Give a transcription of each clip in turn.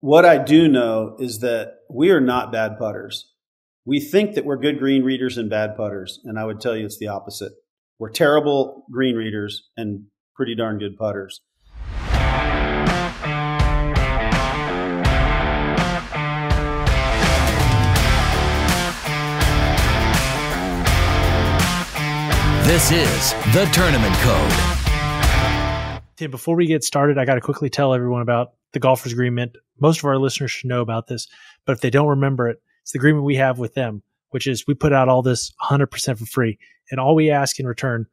what I do know is that we are not bad putters. We think that we're good green readers and bad putters, and I would tell you it's the opposite. We're terrible green readers and pretty darn good putters. This is The Tournament Code. Tim, before we get started, I got to quickly tell everyone about the Golfers Agreement. Most of our listeners should know about this, but if they don't remember it, it's the agreement we have with them, which is we put out all this 100% for free. And all we ask in return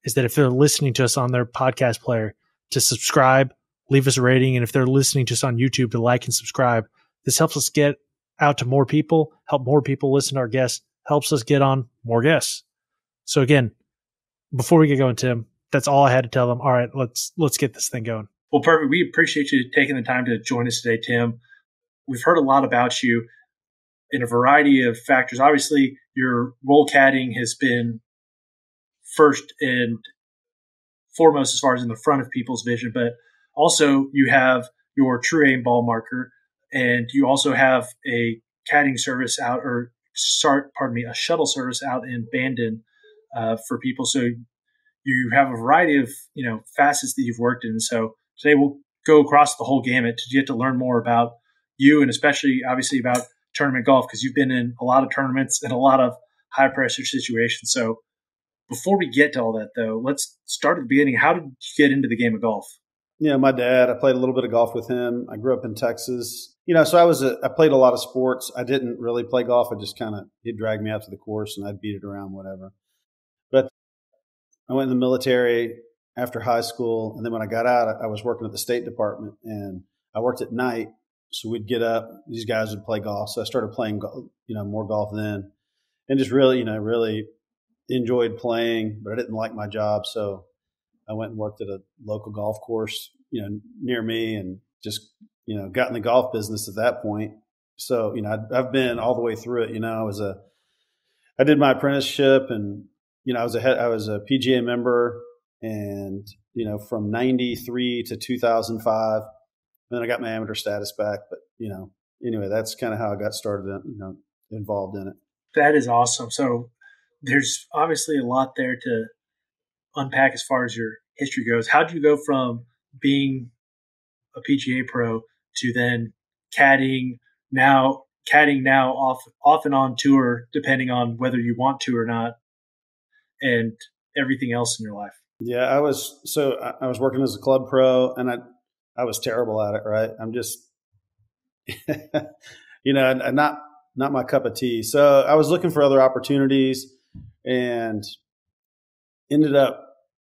is that if they're listening to us on their podcast player, to subscribe, leave us a rating. And if they're listening to us on YouTube, to like and subscribe. This helps us get out to more people, help more people listen to our guests, helps us get on more guests. So again, before we get going, Tim, that's all I had to tell them. All right, let's get this thing going. Well, perfect. We appreciate you taking the time to join us today, Tim. We've heard a lot about you in a variety of factors. Obviously, your role caddying has been first and foremost as far as in the front of people's vision, but also you have your True Aim ball marker, and you also have a caddying service out, a shuttle service out in Bandon for people. So you have a variety of facets that you've worked in. So today we'll go across the whole gamut to get to learn more about you, and especially obviously about tournament golf, because you've been in a lot of tournaments and a lot of high pressure situations. So before we get to all that, though, let's start at the beginning. How did you get into the game of golf? Yeah, my dad, I played a little bit of golf with him. I grew up in Texas. So I played a lot of sports. I didn't really play golf. I just he'd drag me out to the course and I'd beat it around, whatever. But I went in the military after high school. And then when I got out, I was working at the State Department and I worked at night. So we'd get up, these guys would play golf. So I started playing, more golf then, and just really, really enjoyed playing, but I didn't like my job. So I went and worked at a local golf course, near me, and just, got in the golf business at that point. So, I've been all the way through it. I did my apprenticeship, and, I was a PGA member, and, from 93 to 2005, and then I got my amateur status back. But, anyway, that's kind of how I got started, involved in it. That is awesome. So there's obviously a lot there to unpack as far as your history goes. How did you go from being a PGA pro to then caddying now off and on tour, depending on whether you want to or not, and everything else in your life? Yeah, I was working as a club pro, and I was terrible at it, right? I'm just, not my cup of tea. So I was looking for other opportunities and ended up,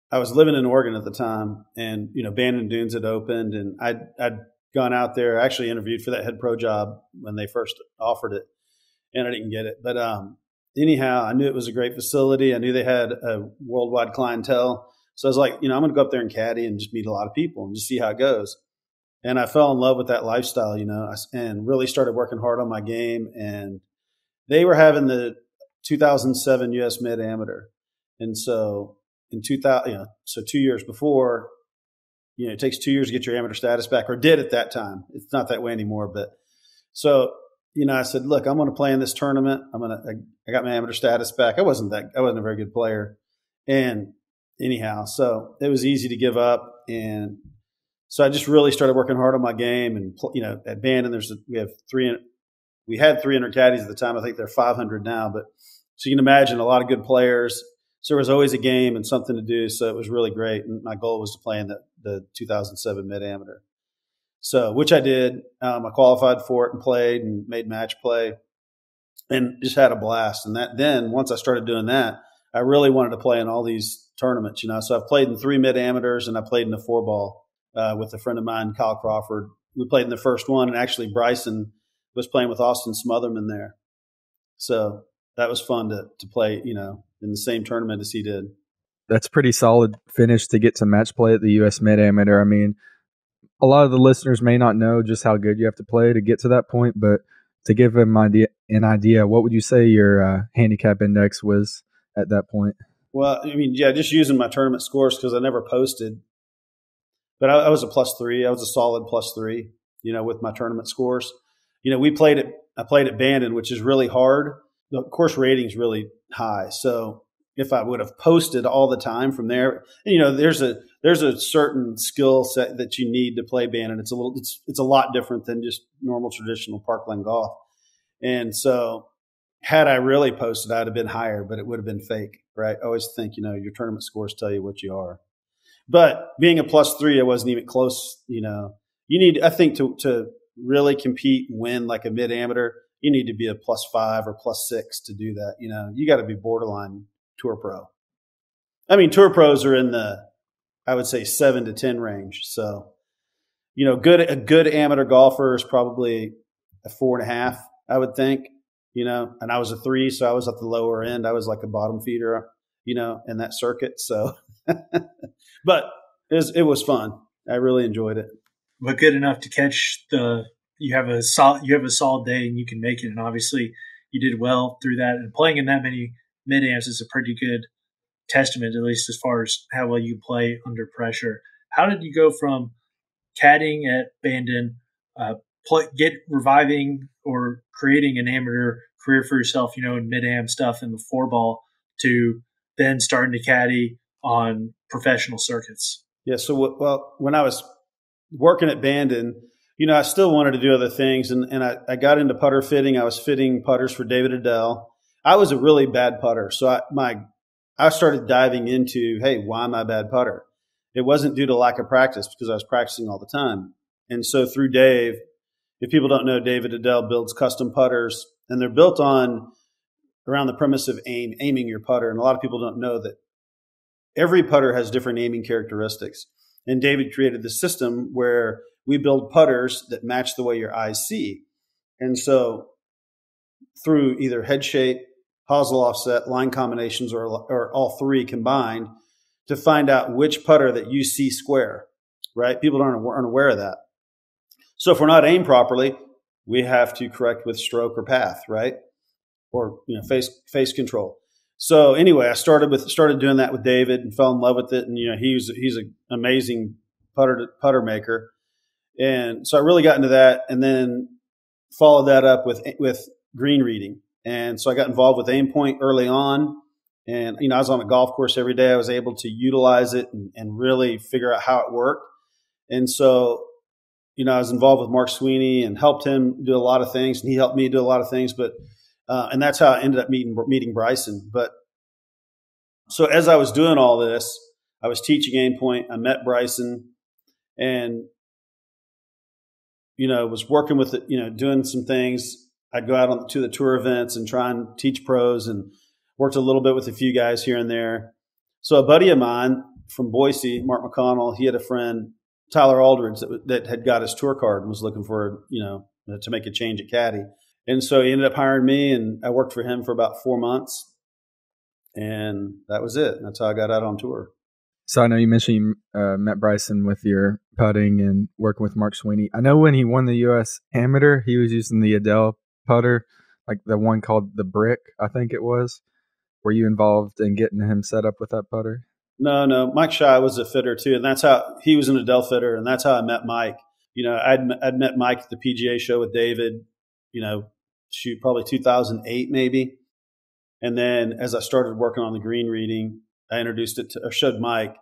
I was living in Oregon at the time, and, Bandon Dunes had opened, and I'd gone out there. I actually interviewed for that head pro job when they first offered it, and I didn't get it. But anyhow, I knew it was a great facility. I knew they had a worldwide clientele. So I was like, I'm going to go up there and caddy and just meet a lot of people and just see how it goes. And I fell in love with that lifestyle, and really started working hard on my game. And they were having the 2007 U.S. Mid Amateur. And so in 2000, so 2 years before, it takes 2 years to get your amateur status back, or did at that time. It's not that way anymore. But so, I said, look, I'm going to play in this tournament. I got my amateur status back. I wasn't a very good player. And anyhow, so it was easy to give up. And so I just really started working hard on my game. And, at Bandon, we had 300 caddies at the time. I think they're 500 now. But so you can imagine a lot of good players. So there was always a game and something to do. So it was really great. And my goal was to play in the 2007 Mid Amateur. So, which I did. I qualified for it and played and made match play and just had a blast. And then once I started doing that, I really wanted to play in all these tournaments, So I've played in 3 Mid Amateurs, and I played in the 4-ball with a friend of mine, Kyle Crawford. We played in the first one, and actually Bryson was playing with Austin Smotherman there. So that was fun to play, in the same tournament as he did. That's pretty solid finish to get to match play at the U.S. Mid Amateur. I mean, a lot of the listeners may not know just how good you have to play to get to that point, but to give them an idea, what would you say your handicap index was at that point? Well, just using my tournament scores, because I never posted. But I was a +3. I was a solid +3. with my tournament scores. I played at Bandon, which is really hard. The course rating is really high. So if I would have posted all the time from there, there's a certain skill set that you need to play Bandon. It's a lot different than just normal traditional parkland golf. And so had I really posted, I'd have been higher, but it would have been fake, right? I always think, your tournament scores tell you what you are. But being a +3, I wasn't even close. You need, I think, to really compete and win like a mid-amateur, you need to be a +5 or +6 to do that. You got to be borderline tour pro. I mean, tour pros are in the, I would say, 7 to 10 range. So, a good amateur golfer is probably a 4.5, I would think. And I was a 3, so I was at the lower end. I was like a bottom feeder, in that circuit. So, but it was fun. I really enjoyed it. But good enough to catch you have a solid day and you can make it. And obviously you did well through that, and playing in that many mid-ams is a pretty good testament, at least as far as how well you play under pressure. How did you go from caddying at Bandon, reviving or creating an amateur career for yourself, in mid-am stuff in the 4-ball, to then starting to caddy on professional circuits? Yeah. So, when I was working at Bandon, I still wanted to do other things. And I got into putter fitting. I was fitting putters for David Adele. I was a really bad putter. So I started diving into, hey, why am I a bad putter? It wasn't due to lack of practice, because I was practicing all the time. And so through Dave, if people don't know, David Adele builds custom putters, and they're built around the premise of aiming your putter. And a lot of people don't know that every putter has different aiming characteristics. And David created the system where we build putters that match the way your eyes see. And so through either head shape, hosel offset, line combinations, or all three combined, to find out which putter that you see square, right? People aren't aware of that. So if we're not aimed properly, we have to correct with stroke or path, right? Or face control. So anyway, I started doing that with David and fell in love with it. And he's an amazing putter maker, and so I really got into that, and then followed that up with green reading. And so I got involved with aim point early on, and I was on a golf course every day. I was able to utilize it and really figure out how it worked. And so I was involved with Mark Sweeney and helped him do a lot of things, and he helped me do a lot of things. But and that's how I ended up meeting Bryson. But so as I was doing all this, I was teaching aim point. I met Bryson, and was working with it, doing some things. I'd go out to the tour events and try and teach pros, and worked a little bit with a few guys here and there. So a buddy of mine from Boise, Mark McConnell, he had a friend, Tyler Aldridge, that had got his tour card and was looking for, to make a change at Caddy. And so he ended up hiring me, and I worked for him for about 4 months, and that was it. That's how I got out on tour. So I know you mentioned you met Bryson with your putting and working with Mark Sweeney. I know when he won the U.S. Amateur, he was using the Adele putter, like the one called the Brick, I think it was. Were you involved in getting him set up with that putter? No. Mike Shy was a fitter too, and that's how he was an Adele fitter, and that's how I met Mike. I'd met Mike at the PGA show with David. Probably 2008 maybe. And then as I started working on the green reading, I introduced it or showed Mike,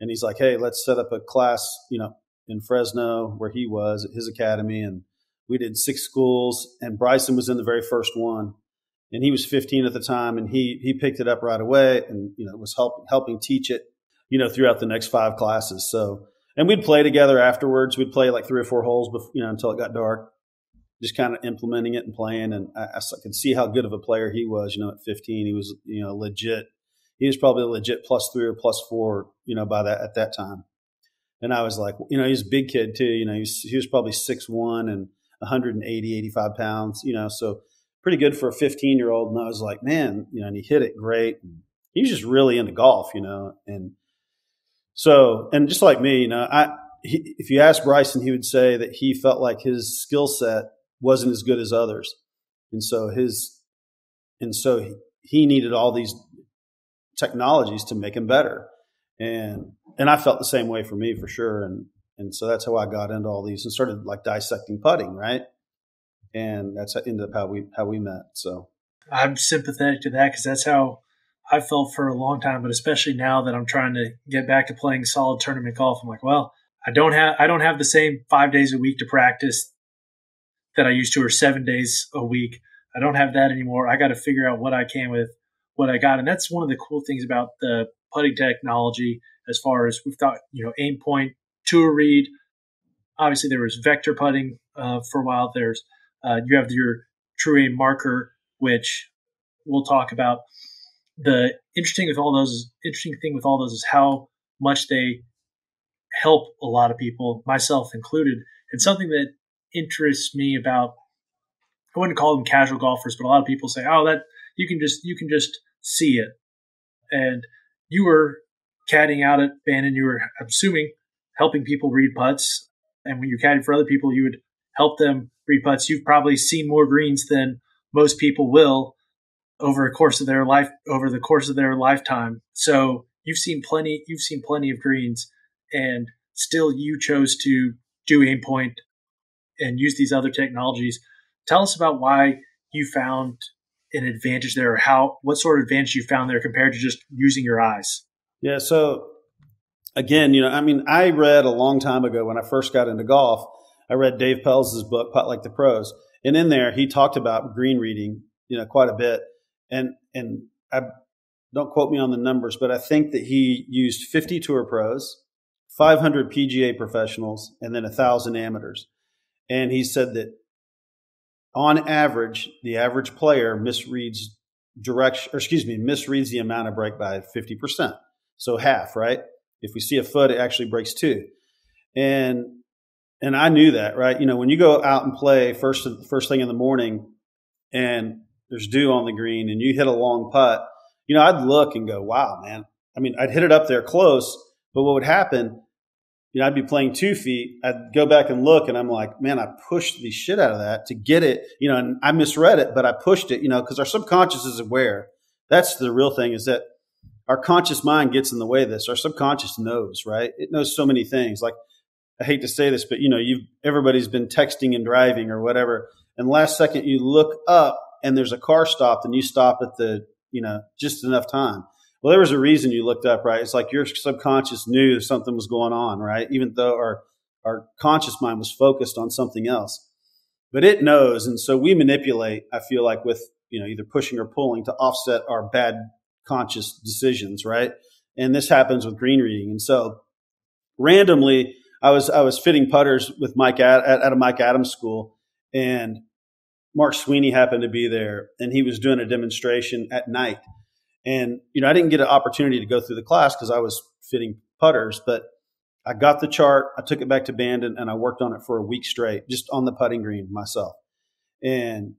and he's like, hey, let's set up a class, in Fresno where he was at his academy. And we did 6 schools, and Bryson was in the very first one, and he was 15 at the time, and he picked it up right away, and, was helping teach it, throughout the next 5 classes. So, and we'd play together afterwards. We'd play like 3 or 4 holes, until it got dark, just kind of implementing it and playing. And I could see how good of a player he was, at 15. He was, legit. He was probably a legit +3 or +4, at that time. And I was like, he's a big kid too. He was probably 6'1" and 180, 85 pounds, so pretty good for a 15-year-old. And I was like, man, and he hit it great. And he was just really into golf, and so, and just like me, if you ask Bryson, he would say that he felt like his skill set wasn't as good as others. And so he needed all these technologies to make him better. And I felt the same way for me, for sure. And so that's how I got into all these and started like dissecting putting, right? And that's ended up how we met. So I'm sympathetic to that because that's how I felt for a long time. But especially now that I'm trying to get back to playing solid tournament golf, I'm like, well, I don't have the same 5 days a week to practice that I used to, or 7 days a week. I don't have that anymore. I got to figure out what I can with what I got. And that's one of the cool things about the putting technology, as far as we've thought, aim point, tour read. Obviously there was vector putting for a while. There's, you have your true aim marker, which we'll talk about. The interesting thing with all those is how much they help a lot of people, myself included. And something that interests me about, I wouldn't call them casual golfers, but a lot of people say, "Oh, that you can just see it." And you were caddying out at Bannon. You were, I'm assuming, helping people read putts. And when you caddied for other people, you would help them read putts. You've probably seen more greens than most people will over the course of their lifetime. So you've seen plenty of greens, and still you chose to do aim point and use these other technologies. Tell us about why you found an advantage there, or what sort of advantage you found there compared to just using your eyes. Yeah. So again, I read a long time ago when I first got into golf, I read Dave Pelz's book, Putt Like the Pros. And in there, he talked about green reading, quite a bit. And I don't quote me on the numbers, but I think that he used 50 tour pros, 500 PGA professionals, and then 1,000 amateurs. And he said that on average, the average player misreads the amount of break by 50%. So half, right? If we see a foot, it actually breaks 2. And I knew that, right? When you go out and play first thing in the morning and there's dew on the green and you hit a long putt, I'd look and go, wow, man. I'd hit it up there close, but what would happen, I'd be playing 2 feet. I'd go back and look and I'm like, man, I pushed the shit out of that to get it, and I misread it, but I pushed it, because our subconscious is aware. That's the real thing, is that our conscious mind gets in the way of this. Our subconscious knows, right? It knows so many things. Like, I hate to say this, but everybody's been texting and driving or whatever. And last second you look up and there's a car stopped and you stop at the, just enough time. Well, there was a reason you looked up, right? It's like your subconscious knew something was going on, right? Even though our conscious mind was focused on something else, but it knows. And so we manipulate, I feel like, with, either pushing or pulling to offset our bad conscious decisions, right? And this happens with green reading. And so randomly, I was fitting putters with Mike at a Mike Adams school, and Mark Sweeney happened to be there, and he was doing a demonstration at night. And, I didn't get an opportunity to go through the class because I was fitting putters, but I got the chart, I took it back to Bandon, and I worked on it for a week straight, just on the putting green myself, and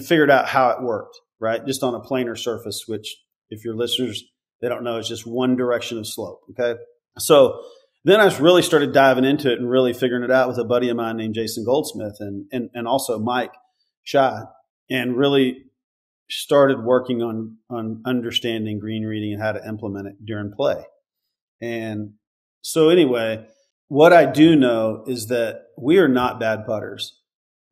figured out how it worked, right? Just on a planar surface, which, if your listeners, they don't know, is just one direction of slope. Okay. So then I really started diving into it and really figuring it out with a buddy of mine named Jason Goldsmith and also Mike Shy, and really started working on understanding green reading and how to implement it during play. And so anyway, what I do know is that we are not bad putters.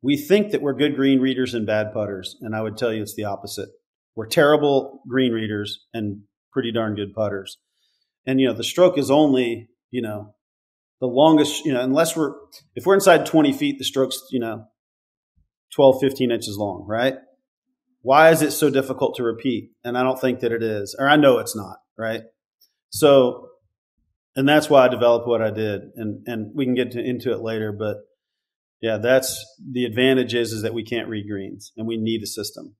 We think that we're good green readers and bad putters, and I would tell you it's the opposite. We're terrible green readers and pretty darn good putters. And, the stroke is only, the longest, if we're inside 20 feet, the stroke's, 12, 15 inches long, right? Why is it so difficult to repeat? And I don't think that it is, or I know it's not, right? So, and that's why I developed what I did. And we can get into it later, but yeah, that's the advantage is that we can't read greens and we need a system.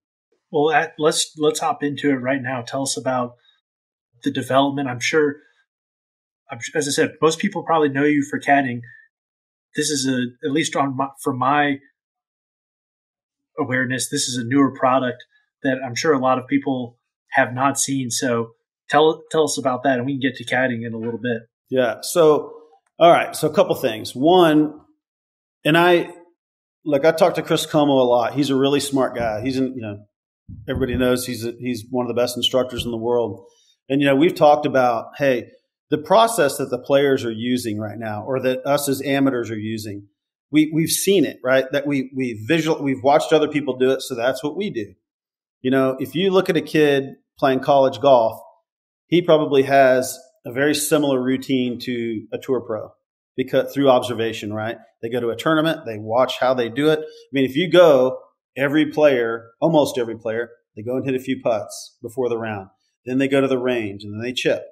Well, let's hop into it right now. Tell us about the development. I'm sure, as I said, most people probably know you for caddying. This is at least from my awareness, this is a newer product that I'm sure a lot of people have not seen. So tell us about that, and we can get to caddying in a little bit. Yeah. So, all right. So a couple things. One, and I talked to Chris Como a lot. He's a really smart guy. He's everybody knows he's one of the best instructors in the world. And, we've talked about, hey, the process that the players are using right now, or that us as amateurs are using, we've seen it, right? That we've watched other people do it, so that's what we do. If you look at a kid playing college golf, he probably has a very similar routine to a tour pro because through observation, right? They go to a tournament, they watch how they do it. I mean, if you go, almost every player, they go and hit a few putts before the round. Then they go to the range and then they chip.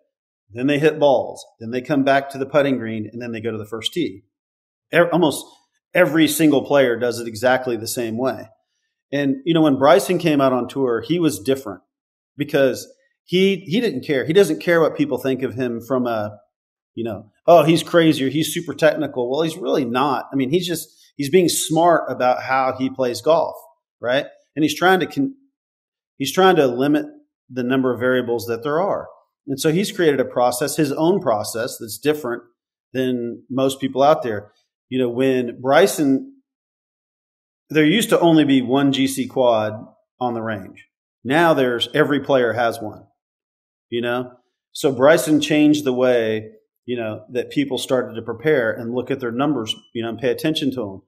Then they hit balls. Then they come back to the putting green and then they go to the first tee. Almost every single player does it exactly the same way. And, when Bryson came out on tour, he was different because he didn't care. He doesn't care what people think of him from oh, he's crazy or he's super technical. Well, he's really not. I mean, he's being smart about how he plays golf, right? And he's trying to limit the number of variables that there are. And so he's created a process, his own process that's different than most people out there. When Bryson, there used to only be one GC quad on the range. Now every player has one, So Bryson changed the way, that people started to prepare and look at their numbers, and pay attention to them.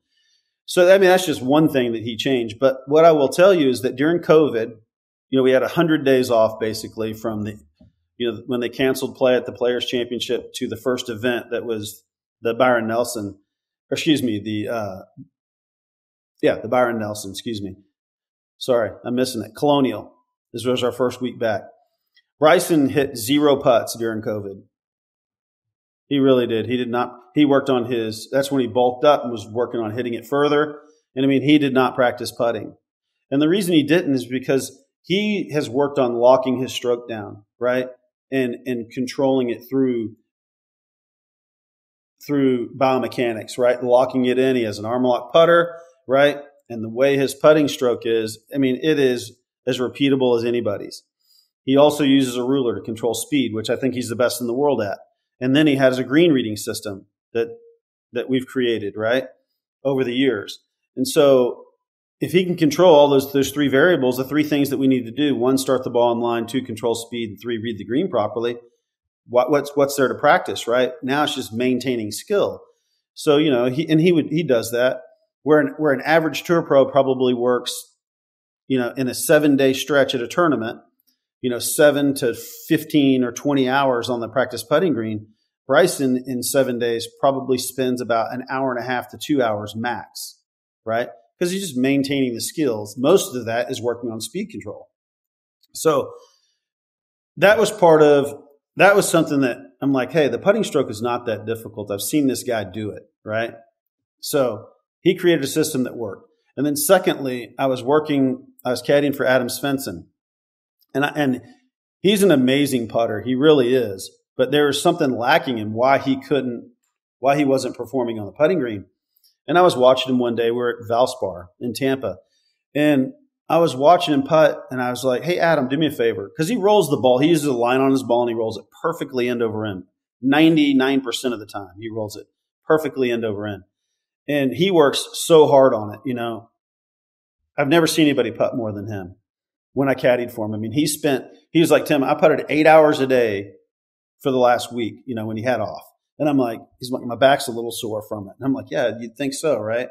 So, that's just one thing that he changed. But what I will tell you is that during COVID, we had 100 days off basically from when they canceled play at the Players Championship to the first event that was the Byron Nelson, the Byron Nelson, excuse me. Sorry, I'm missing it. Colonial. This was our first week back. Bryson hit 0 putts during COVID. He really did. He did not. He worked on that's when he bulked up and was working on hitting it further. And he did not practice putting. And the reason he didn't is because he has worked on locking his stroke down, right? And controlling it through biomechanics, right? Locking it in. He has an arm lock putter, right? And the way his putting stroke is, it is as repeatable as anybody's. He also uses a ruler to control speed, which I think he's the best in the world at. And then he has a green reading system that we've created, right, over the years. And so if he can control all those 3 variables, the 3 things that we need to do, 1, start the ball in line, 2, control speed, and 3, read the green properly, what's there to practice, right? Now it's just maintaining skill. So, he does that. Where an average tour pro probably works, in a 7-day stretch at a tournament, 7 to 15 or 20 hours on the practice putting green. Bryson in 7 days probably spends about an hour and a half to 2 hours max, right? Because he's just maintaining the skills. Most of that is working on speed control. So that was something that I'm like, hey, the putting stroke is not that difficult. I've seen this guy do it, right? So he created a system that worked. And then secondly, I was caddying for Adam Svensson. And he's an amazing putter. He really is. But there was something lacking in why he wasn't performing on the putting green. And I was watching him one day. We were at Valspar in Tampa. And I was watching him putt, and I was like, hey, Adam, do me a favor. Because he rolls the ball. He uses a line on his ball, and he rolls it perfectly end over end. 99% of the time, he rolls it perfectly end over end. And he works so hard on it, I've never seen anybody putt more than him. When I caddied for him, he was like, Tim, I putted 8 hours a day for the last week, when he had off. And I'm like, he's like, my back's a little sore from it. And I'm like, yeah, you'd think so, right?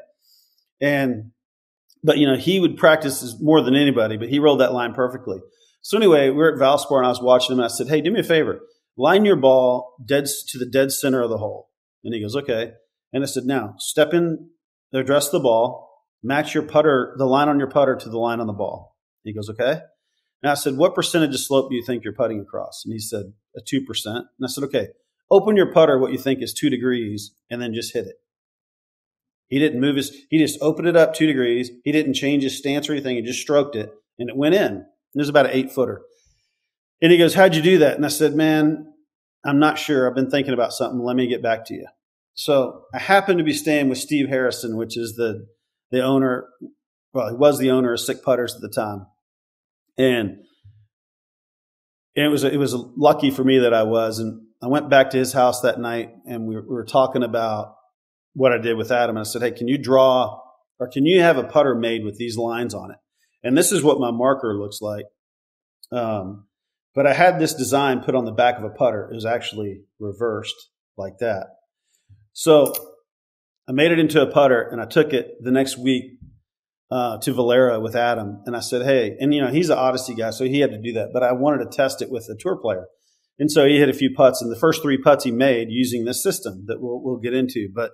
But he would practice more than anybody, but he rolled that line perfectly. So anyway, we're at Valspar and I was watching him and I said, hey, do me a favor, line your ball dead to the dead center of the hole. And he goes, okay. And I said, now step in, address the ball, match your putter, the line on your putter to the line on the ball. He goes, okay. And I said, what percentage of slope do you think you're putting across? And he said, a 2%. And I said, okay, open your putter what you think is 2 degrees and then just hit it. He didn't move he just opened it up 2 degrees. He didn't change his stance or anything. He just stroked it and it went in. And it was about an 8-footer. And he goes, how'd you do that? And I said, man, I'm not sure. I've been thinking about something. Let me get back to you. So I happened to be staying with Steve Harrison, which is the owner. Well, he was the owner of Sick Putters at the time. And it was lucky for me that I was. And I went back to his house that night and we were talking about what I did with Adam. And I said, hey, can you have a putter made with these lines on it? And this is what my marker looks like. But But I had this design put on the back of a putter. It was actually reversed like that. So I made it into a putter, and I took it the next week to Valera with Adam. And I said, hey, and he's an Odyssey guy, so he had to do that. But I wanted to test it with a tour player. And so he hit a few putts, and the first 3 putts he made using this system that we'll get into. But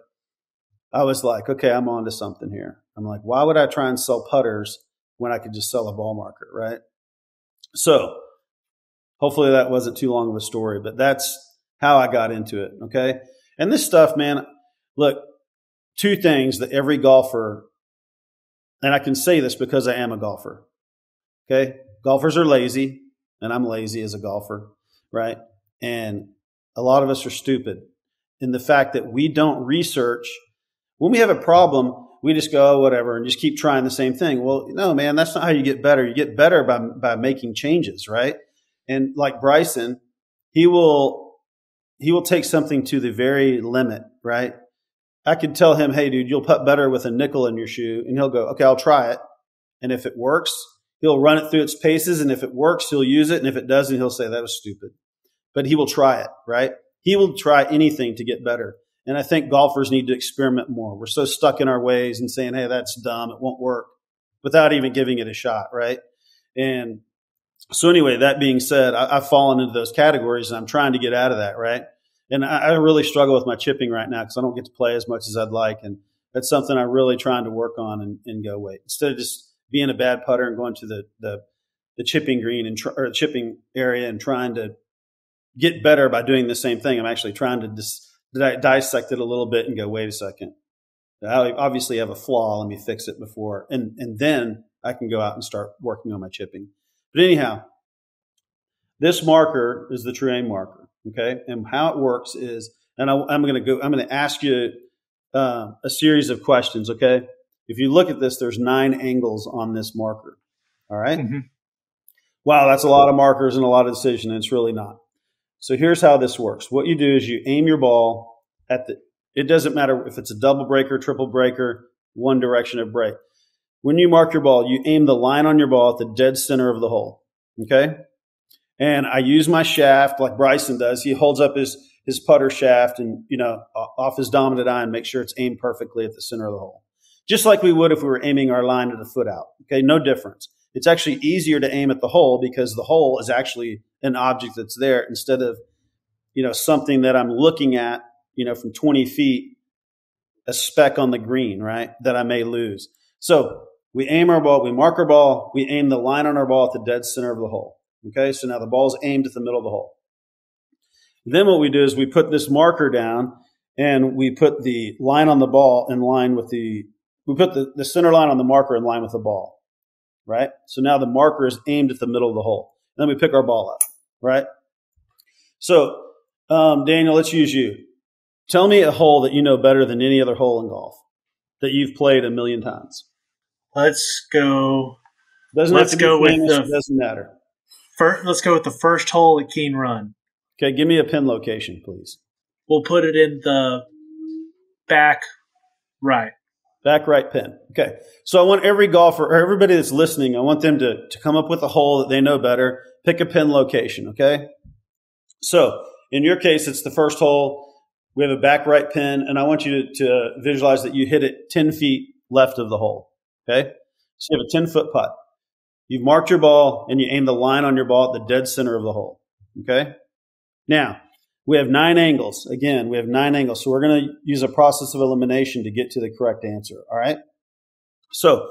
I was like, okay, I'm on to something here. I'm like, why would I try and sell putters when I could just sell a ball marker, right? So hopefully that wasn't too long of a story, but that's how I got into it, okay? And this stuff, man, look, 2 things that every golfer, and I can say this because I am a golfer, okay? Golfers are lazy, and I'm lazy as a golfer, right? And a lot of us are stupid in the fact that we don't research. When we have a problem, we just go, oh, whatever, and just keep trying the same thing. Well, no, man, that's not how you get better. You get better by making changes, right? And like Bryson, he will take something to the very limit, right? I could tell him, hey, dude, you'll putt better with a nickel in your shoe. And he'll go, okay, I'll try it. And if it works, he'll run it through its paces. And if it works, he'll use it. And if it doesn't, he'll say that was stupid. But he will try it, right? He will try anything to get better. And I think golfers need to experiment more. We're so stuck in our ways and saying, hey, that's dumb, it won't work, without even giving it a shot, right? And so anyway, that being said, I've fallen into those categories, and I'm trying to get out of that, right? And I really struggle with my chipping right now because I don't get to play as much as I'd like. And that's something I'm really trying to work on and go, wait, instead of just being a bad putter and going to the chipping green or chipping area and trying to get better by doing the same thing, I'm actually trying to dissect it a little bit and go, wait a second. I obviously have a flaw. Let me fix it before. And then I can go out and start working on my chipping. But anyhow, this marker is the true aim marker. Okay. And how it works is, and I'm going to ask you a series of questions. Okay. If you look at this, there's 9 angles on this marker. All right. Mm-hmm. Wow. That's a lot of markers and a lot of decision. And it's really not. So here's how this works. What you do is you aim your ball it doesn't matter if it's a double breaker, triple breaker, one direction of break. When you mark your ball, you aim the line on your ball at the dead center of the hole. Okay? And I use my shaft like Bryson does. He holds up his putter shaft and, off his dominant eye and make sure it's aimed perfectly at the center of the hole. Just like we would if we were aiming our line at a foot out. Okay? No difference. It's actually easier to aim at the hole because the hole is actually an object that's there instead of, something that I'm looking at, from 20 feet, a speck on the green, right, that I may lose. So we aim our ball, we mark our ball, we aim the line on our ball at the dead center of the hole. Okay, so now the ball's aimed at the middle of the hole. Then what we do is we put this marker down and we put the line on the ball in line with we put the center line on the marker in line with the ball, right? So now the marker is aimed at the middle of the hole. Then we pick our ball up, right? So, Daniel, let's use you. Tell me a hole that you know better than any other hole in golf that you've played 1 million times. Let's go. Doesn't matter. Let's go with the first hole at Keen Run. Okay, give me a pin location, please. We'll put it in the back right. Back right pin. Okay. So I want every golfer or everybody that's listening, I want them to come up with a hole that they know better. Pick a pin location, okay? So in your case, it's the first hole. We have a back right pin, and I want you to visualize that you hit it 10 feet left of the hole, okay? So you have a 10-foot putt. You've marked your ball, and you aim the line on your ball at the dead center of the hole, okay? Now, we have 9 angles. Again, we have 9 angles. So we're going to use a process of elimination to get to the correct answer, all right? So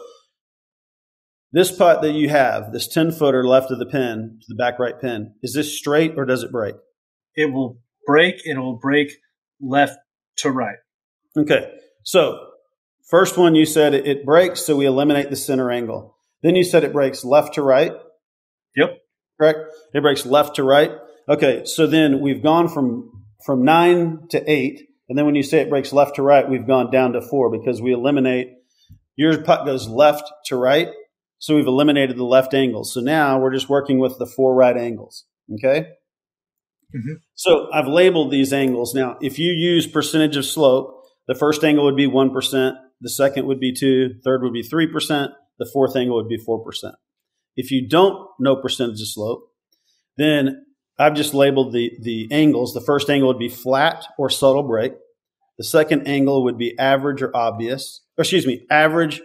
this putt that you have, this 10-footer left of the pin, to the back right pin, is this straight or does it break? It will break, and it will break left to right. Okay. So first one, you said it breaks, so we eliminate the center angle. Then you said it breaks left to right. Yep. Correct? It breaks left to right. Okay. So then we've gone from 9 to 8. And then when you say it breaks left to right, we've gone down to 4 because we eliminate, your putt goes left to right. So we've eliminated the left angle. So now we're just working with the 4 right angles. Okay. Mm-hmm. So I've labeled these angles. Now, if you use percentage of slope, the first angle would be 1%, the second would be 2%, third would be 3%, the fourth angle would be 4%. If you don't know percentage of slope, Then I've just labeled the angles. The first angle would be flat or subtle break. The second angle would be average or obvious. Average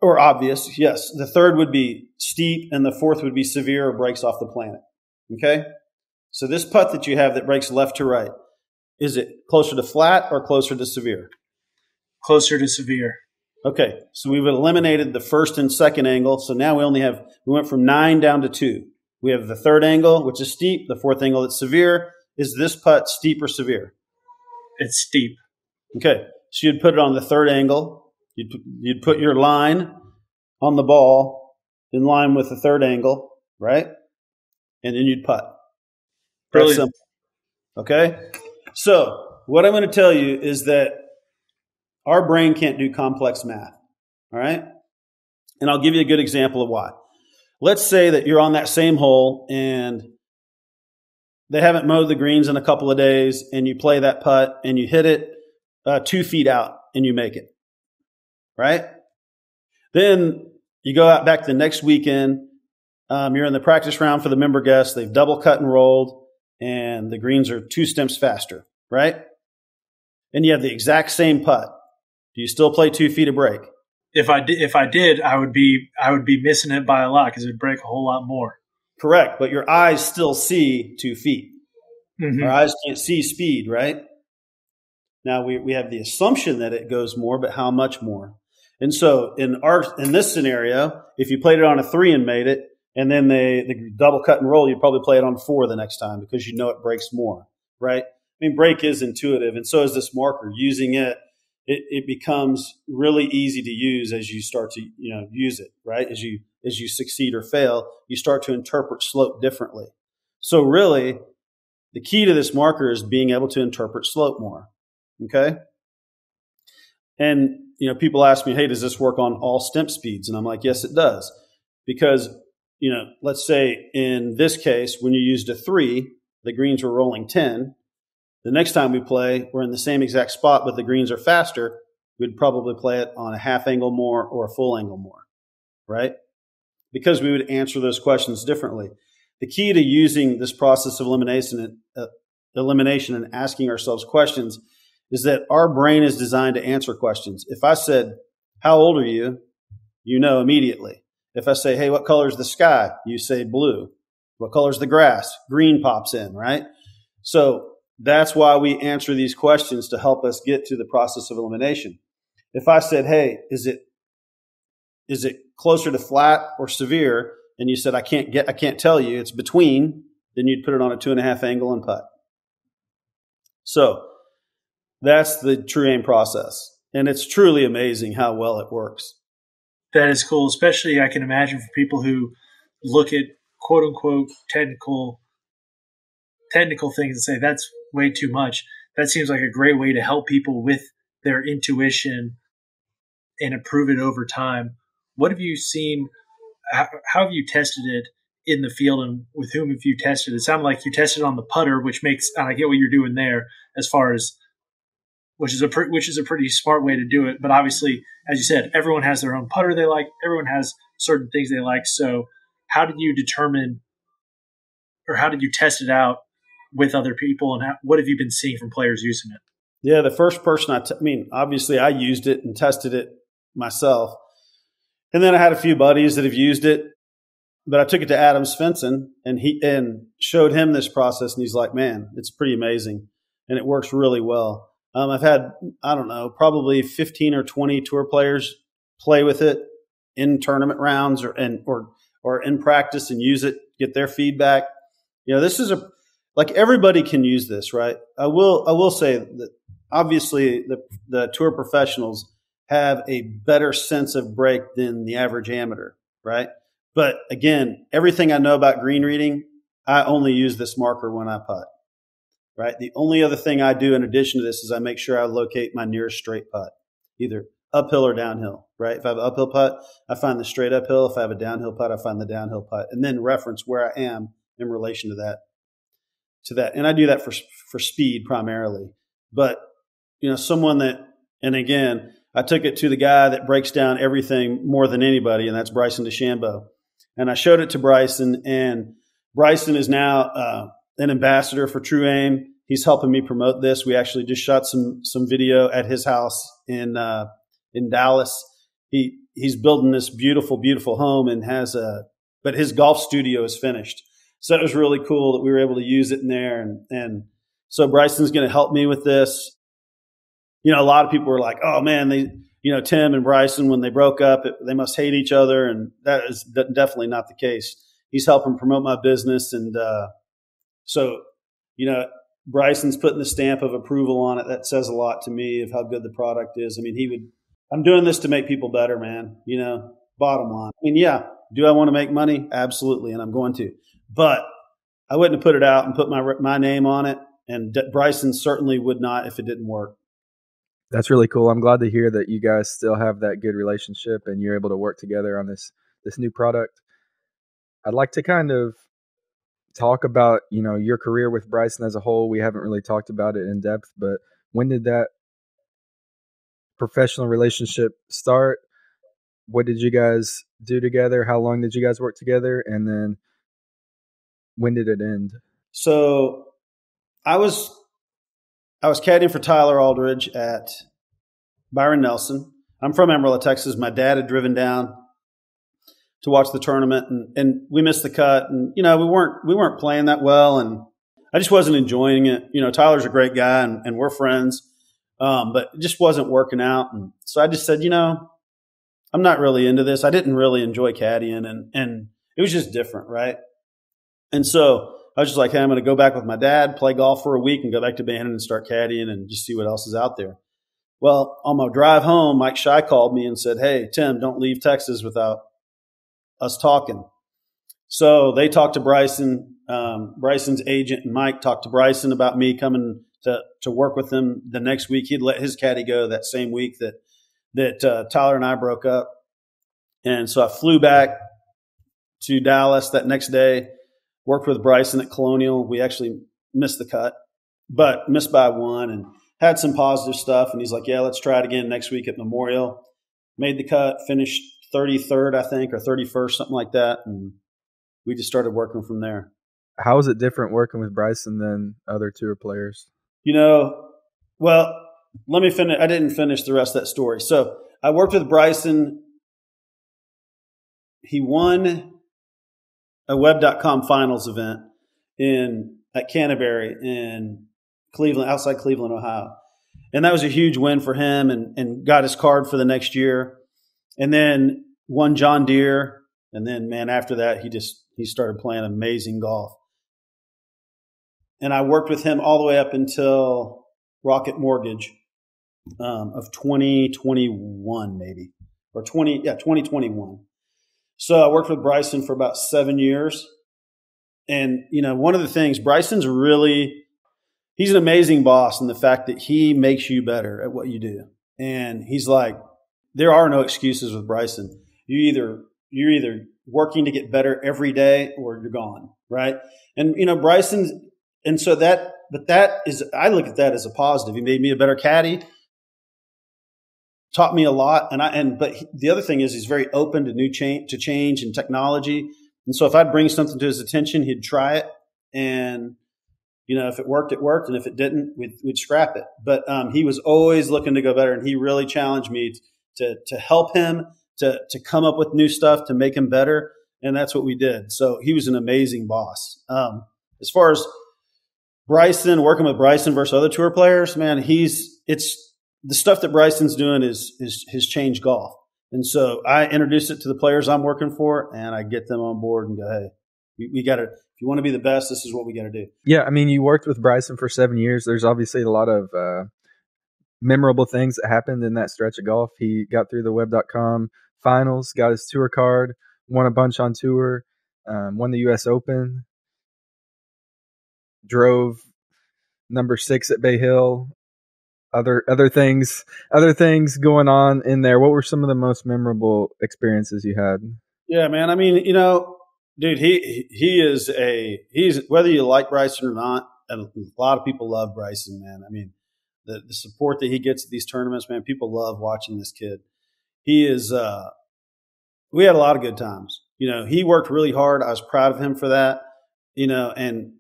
or obvious, yes. The third would be steep, and the fourth would be severe or breaks off the planet. Okay? So this putt that you have that breaks left to right, is it closer to flat or closer to severe? Closer to severe. Okay, so we've eliminated the first and second angle. So now we went from 9 down to 2. We have the third angle, which is steep. The fourth angle that's severe. Is this putt steep or severe? It's steep. Okay, so you'd put it on the third angle. You'd put your line on the ball in line with the third angle, right? And then you'd putt. Brilliant. That's simple. Okay? So what I'm going to tell you is that our brain can't do complex math, all right? And I'll give you a good example of why. Let's say that you're on that same hole and they haven't mowed the greens in a couple of days, and you play that putt and you hit it 2 feet out and you make it, right? Then you go out back the next weekend. You're in the practice round for the member guests. They've double cut and rolled, and the greens are 2 stems faster, right? And you have the exact same putt. Do you still play 2 feet of break? If I did, I would be missing it by a lot because it would break a whole lot more. Correct, but your eyes still see 2 feet. Mm-hmm. Our eyes can't see speed, right? Now we have the assumption that it goes more, but how much more? And so in this scenario, if you played it on a 3 and made it, and then the double cut and roll, you'd probably play it on 4 the next time because you know it breaks more, right? I mean, break is intuitive, and so is this marker. Using it becomes really easy to use as you start to use it, right? As you succeed or fail, you start to interpret slope differently. So really, the key to this marker is being able to interpret slope more. Okay? And people ask me, hey, does this work on all stemp speeds? And I'm like, yes, it does. Because, let's say in this case, when you used a 3, the greens were rolling 10. The next time we play, we're in the same exact spot, but the greens are faster. We'd probably play it on a half angle more or a full angle more, right? Because we would answer those questions differently. The key to using this process of elimination and asking ourselves questions is that our brain is designed to answer questions. If I said, how old are you? You know immediately. If I say, hey, what color is the sky? You say blue. What color is the grass? Green pops in, right? So that's why we answer these questions to help us get to the process of elimination. If I said, hey, is it closer to flat or severe? And you said, I can't tell you, it's between, then you'd put it on a 2.5 angle and putt. So that's the true aim process. And it's truly amazing how well it works. That is cool, especially I can imagine for people who look at quote unquote technical things and say that's way too much. That seems like a great way to help people with their intuition and improve it over time. What have you seen? How have you tested it in the field, and with whom have you tested? It sounded like you tested on the putter, which makes, and I get what you're doing there as far as, which is a pretty smart way to do it. But obviously, as you said, everyone has their own putter they like. Everyone has certain things they like. So how did you determine, or how did you test it out with other people, and what have you been seeing from players using it? Yeah, the first person obviously I used it and tested it myself. And then I had a few buddies that have used it, but I took it to Adam Svensson and showed him this process, and he's like, man, it's pretty amazing. And it works really well. I've had, probably 15 or 20 tour players play with it in tournament rounds or in practice and use it, get their feedback. This is everybody can use this, right? I will say that obviously the tour professionals have a better sense of break than the average amateur, right? But again, everything I know about green reading, I only use this marker when I putt, right? The only other thing I do in addition to this is I make sure I locate my nearest straight putt, either uphill or downhill, right? If I have an uphill putt, I find the straight uphill. If I have a downhill putt, I find the downhill putt, and then reference where I am in relation to that. And I do that for speed primarily. But, someone that, and again, I took it to the guy that breaks down everything more than anybody, and that's Bryson DeChambeau. And I showed it to Bryson, and Bryson is now an ambassador for True Aim. He's helping me promote this. We actually just shot some video at his house in Dallas. He's building this beautiful, beautiful home and but his golf studio is finished. So it was really cool that we were able to use it in there. And so Bryson's going to help me with this. A lot of people were like, oh man, Tim and Bryson, when they broke up, they must hate each other. And that is definitely not the case. He's helping promote my business. And so Bryson's putting the stamp of approval on it. That says a lot to me of how good the product is. I mean, I'm doing this to make people better, man. Bottom line. I mean, yeah, do I want to make money? Absolutely. And I'm going to, but I wouldn't have put it out and put my name on it. And Bryson certainly would not if it didn't work. That's really cool. I'm glad to hear that you guys still have that good relationship and you're able to work together on this new product. I'd like to kind of talk about, your career with Bryson as a whole. We haven't really talked about it in depth, but when did that professional relationship start? What did you guys do together? How long did you guys work together? And then when did it end? So I was caddying for Tyler Aldridge at Byron Nelson. I'm from Amarillo, Texas. My dad had driven down to watch the tournament, and we missed the cut. And we weren't playing that well, and I just wasn't enjoying it. Tyler's a great guy, and we're friends, but it just wasn't working out. And so I just said, I'm not really into this. I didn't really enjoy caddying, and it was just different, right? And so I was just like, hey, I'm going to go back with my dad, play golf for a week, and go back to Bannon and start caddying and just see what else is out there. Well, on my drive home, Mike Shy called me and said, hey, Tim, don't leave Texas without us talking. So they talked to Bryson. Bryson's agent and Mike talked to Bryson about me coming to work with him the next week. He'd let his caddy go that same week that Tyler and I broke up. And so I flew back to Dallas that next day, worked with Bryson at Colonial. We actually missed the cut, but missed by one and had some positive stuff. And he's like, yeah, let's try it again next week at Memorial. Made the cut, finished 33rd, I think, or 31st, something like that. And we just started working from there. How is it different working with Bryson than other tour players? Well, let me finish. I didn't finish the rest of that story. So I worked with Bryson. He won a web.com finals event at Canterbury in Cleveland, outside Cleveland, Ohio. And that was a huge win for him and got his card for the next year. And then won John Deere. And then, man, after that, he started playing amazing golf. And I worked with him all the way up until Rocket Mortgage of 2021, maybe, or 2021. So I worked with Bryson for about 7 years. And, one of the things, he's an amazing boss in the fact that he makes you better at what you do. And he's like, there are no excuses with Bryson. You're either working to get better every day or you're gone, right? And, Bryson, and so I look at that as a positive. He made me a better caddy, taught me a lot. But the other thing is he's very open to change and technology. And so if I'd bring something to his attention, he'd try it. And, if it worked, it worked. And if it didn't, we'd scrap it. But he was always looking to go better. And he really challenged me to help him to come up with new stuff to make him better. And that's what we did. So he was an amazing boss. As far as Bryson, working with Bryson versus other tour players, man, it's the stuff that Bryson's doing has changed golf. And so I introduce it to the players I'm working for, and I get them on board and go, hey, we got to, if you want to be the best, this is what we got to do. Yeah, I mean, you worked with Bryson for 7 years. There's obviously a lot of memorable things that happened in that stretch of golf. He got through the web.com finals, got his tour card, won a bunch on tour, won the U.S. Open, drove number 6 at Bay Hill. Other things going on in there. What were some of the most memorable experiences you had? Yeah, man. I mean, dude, he's whether you like Bryson or not, and a lot of people love Bryson, man. I mean, the support that he gets at these tournaments, man, people love watching this kid. He is, we had a lot of good times. He worked really hard. I was proud of him for that. and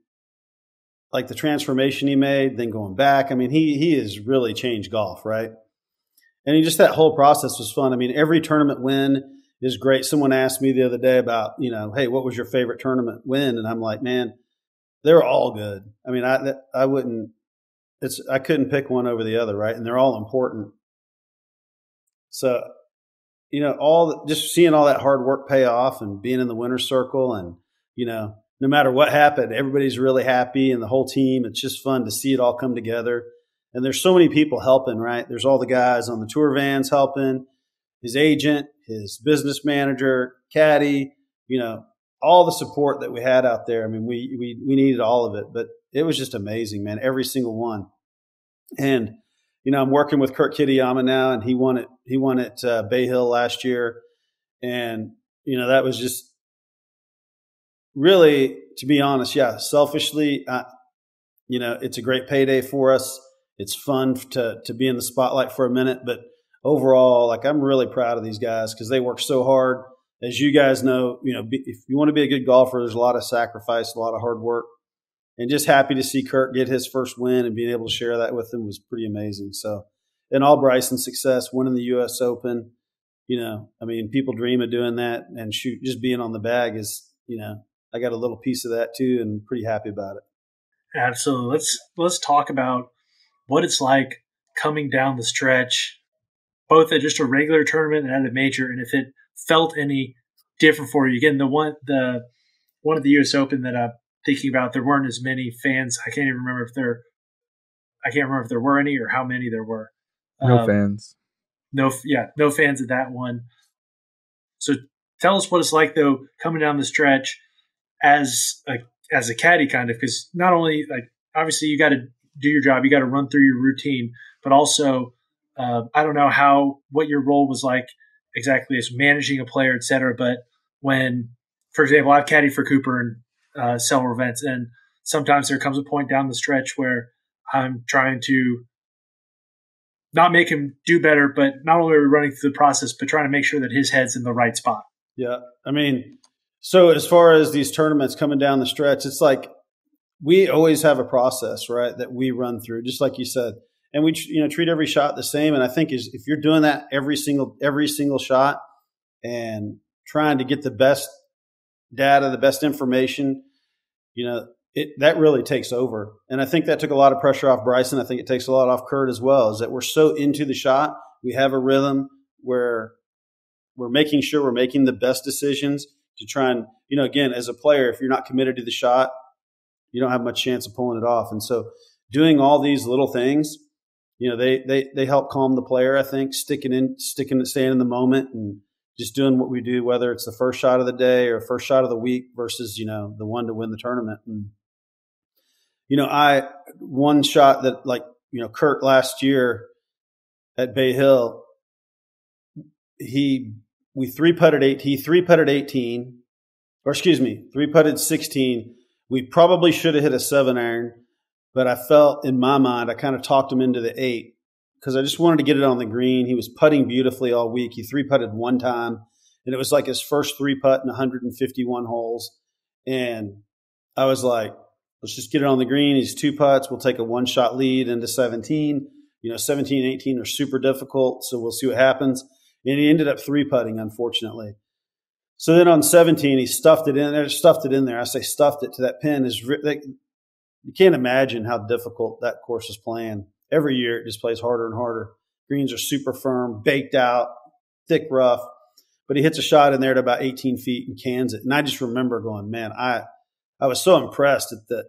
like the transformation he made, then going back. I mean, he has really changed golf, right? And just that whole process was fun. I mean, every tournament win is great. Someone asked me the other day about, hey, what was your favorite tournament win? And I'm like, man, they're all good. I mean, I couldn't pick one over the other, right? And they're all important. So, just seeing all that hard work pay off and being in the winner's circle and, no matter what happened, everybody's really happy and the whole team. It's just fun to see it all come together. And there's so many people helping, right? There's all the guys on the tour vans helping, his agent, his business manager, caddy, all the support that we had out there. I mean, we needed all of it, but it was just amazing, man. Every single one. And, I'm working with Kurt Kitayama now, and he won at Bay Hill last year. And, that was just really, to be honest, selfishly, it's a great payday for us. It's fun to be in the spotlight for a minute, but overall, like, I'm really proud of these guys because they work so hard. As you guys know, if you want to be a good golfer, there's a lot of sacrifice, a lot of hard work, and just happy to see Kurt get his first win and being able to share that with him was pretty amazing. So, and all Bryson's success, winning the U.S. Open, people dream of doing that, and just being on the bag is, I got a little piece of that too, and pretty happy about it. Absolutely. Let's talk about what it's like coming down the stretch, both at just a regular tournament and at a major, and if it felt any different for you. Again, the one at the U.S. Open that I'm thinking about, there weren't as many fans. I can't remember if there were any or how many there were. No fans. No fans at that one. So tell us what it's like though coming down the stretch as a caddy, kind of, because not only obviously you got to do your job, you got to run through your routine, but also I don't know what your role was like exactly as managing a player, et cetera. But when, for example, I've caddied for Cooper and several events, and sometimes there comes a point down the stretch where I'm trying to not make him do better, but not only are we running through the process, but trying to make sure that his head's in the right spot. Yeah. I mean, so as far as these tournaments coming down the stretch, it's like we always have a process, right, that we run through, just like you said. And we treat every shot the same. And I think if you're doing that every single shot and trying to get the best data, the best information, that really takes over. And I think that took a lot of pressure off Bryson. I think it takes a lot off Kurt as well, is that we're so into the shot. We have a rhythm where we're making sure we're making the best decisions to try and, again, as a player, if you're not committed to the shot, you don't have much chance of pulling it off. And so doing all these little things, they help calm the player, I think, staying in the moment and just doing what we do, whether it's the first shot of the day or first shot of the week versus, the one to win the tournament. And, one shot that Kurt last year at Bay Hill, he three-putted 18, or excuse me, three-putted 16. We probably should have hit a 7-iron, but I felt in my mind, I kind of talked him into the 8 because I just wanted to get it on the green. He was putting beautifully all week. He three-putted one time, and it was like his first three-putt in 151 holes. And I was like, let's just get it on the green. He's 2 putts. We'll take a one-shot lead into 17. 17 and 18 are super difficult, so we'll see what happens. And he ended up 3-putting, unfortunately. So then on 17, he stuffed it in there. I say stuffed it to that pin. You can't imagine how difficult that course is playing. Every year it just plays harder and harder. Greens are super firm, baked out, thick rough. But he hits a shot in there at about 18 feet and cans it. And I just remember going, man, I was so impressed at the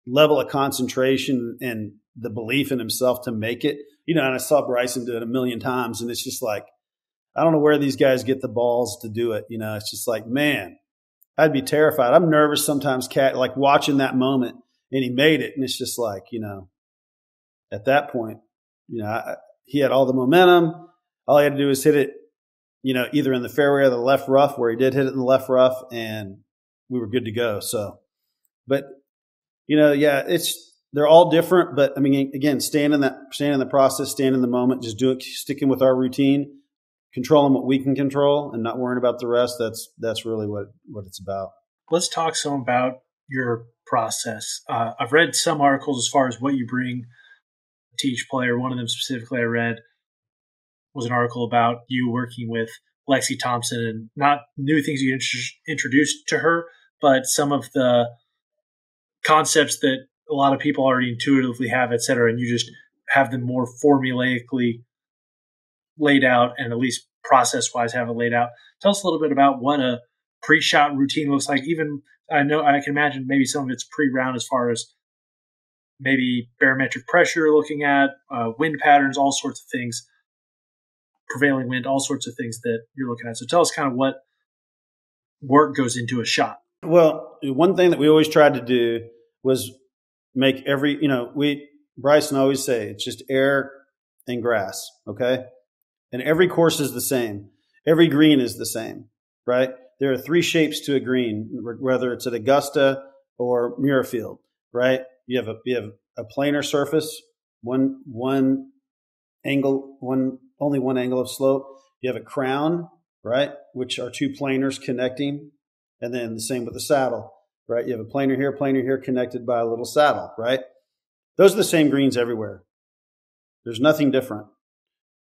level of concentration and the belief in himself to make it. And I saw Bryson do it a million times, and it's just like, I don't know where these guys get the balls to do it. It's just like, man, I'd be terrified. I'm nervous sometimes, like watching that moment, and he made it. And it's just like, at that point, he had all the momentum. All he had to do was hit it, either in the fairway or the left rough, where he did hit it in the left rough, and we were good to go. So, but, they're all different. But I mean, again, staying in the process, staying in the moment, just sticking with our routine, controlling what we can control and not worrying about the rest. That's really what it's about. let's talk some about your process. I've read some articles as far as what you bring to each player. One of them specifically I read was an article about you working with Lexi Thompson and not new things you introduced to her, but some of the concepts that a lot of people already intuitively have, et cetera, and you just have them more formulaically laid out and at least process-wise have it laid out. Tell us a little bit about what a pre-shot routine looks like. Even I can imagine maybe some of it's pre-round as far as maybe barometric pressure you're looking at, wind patterns, all sorts of things, prevailing wind, all sorts of things that you're looking at. So tell us kind of what work goes into a shot. Well, one thing that we always tried to do was make every, Bryce and I always say it's just air and grass, okay? And every course is the same. Every green is the same, right? There are 3 shapes to a green, whether it's at Augusta or Muirfield, right? You have a planar surface, one angle, only one angle of slope. You have a crown, right, which are 2 planars connecting, and then the same with the saddle, right? You have a planar here connected by a little saddle, right? Those are the same greens everywhere. There's nothing different.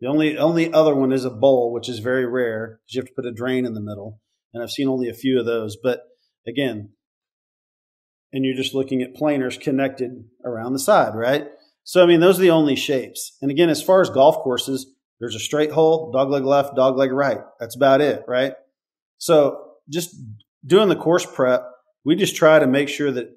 The only other one is a bowl, which is very rare because you have to put a drain in the middle. And I've seen only a few of those. But again, and you're just looking at planars connected around the side, right? So, I mean, those are the only shapes. And again, as far as golf courses, there's a straight hole, dogleg left, dogleg right. That's about it, right? So just doing the course prep, we just try to make sure that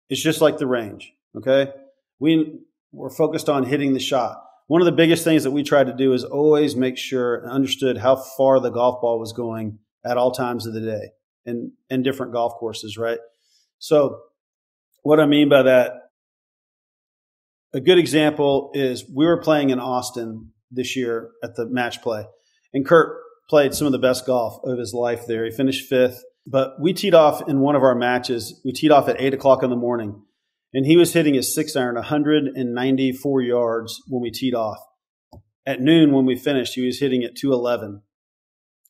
it's just like the range, okay? We're focused on hitting the shot. One of the biggest things that we tried to do is always make sure and understood how far the golf ball was going at all times of the day and different golf courses, right? So what I mean by that, a good example is we were playing in Austin this year at the match play, and Kurt played some of the best golf of his life there. He finished 5th, but we teed off in one of our matches. We teed off at 8 o'clock in the morning. And he was hitting his 6-iron 194 yards when we teed off. At noon, when we finished, he was hitting at 211.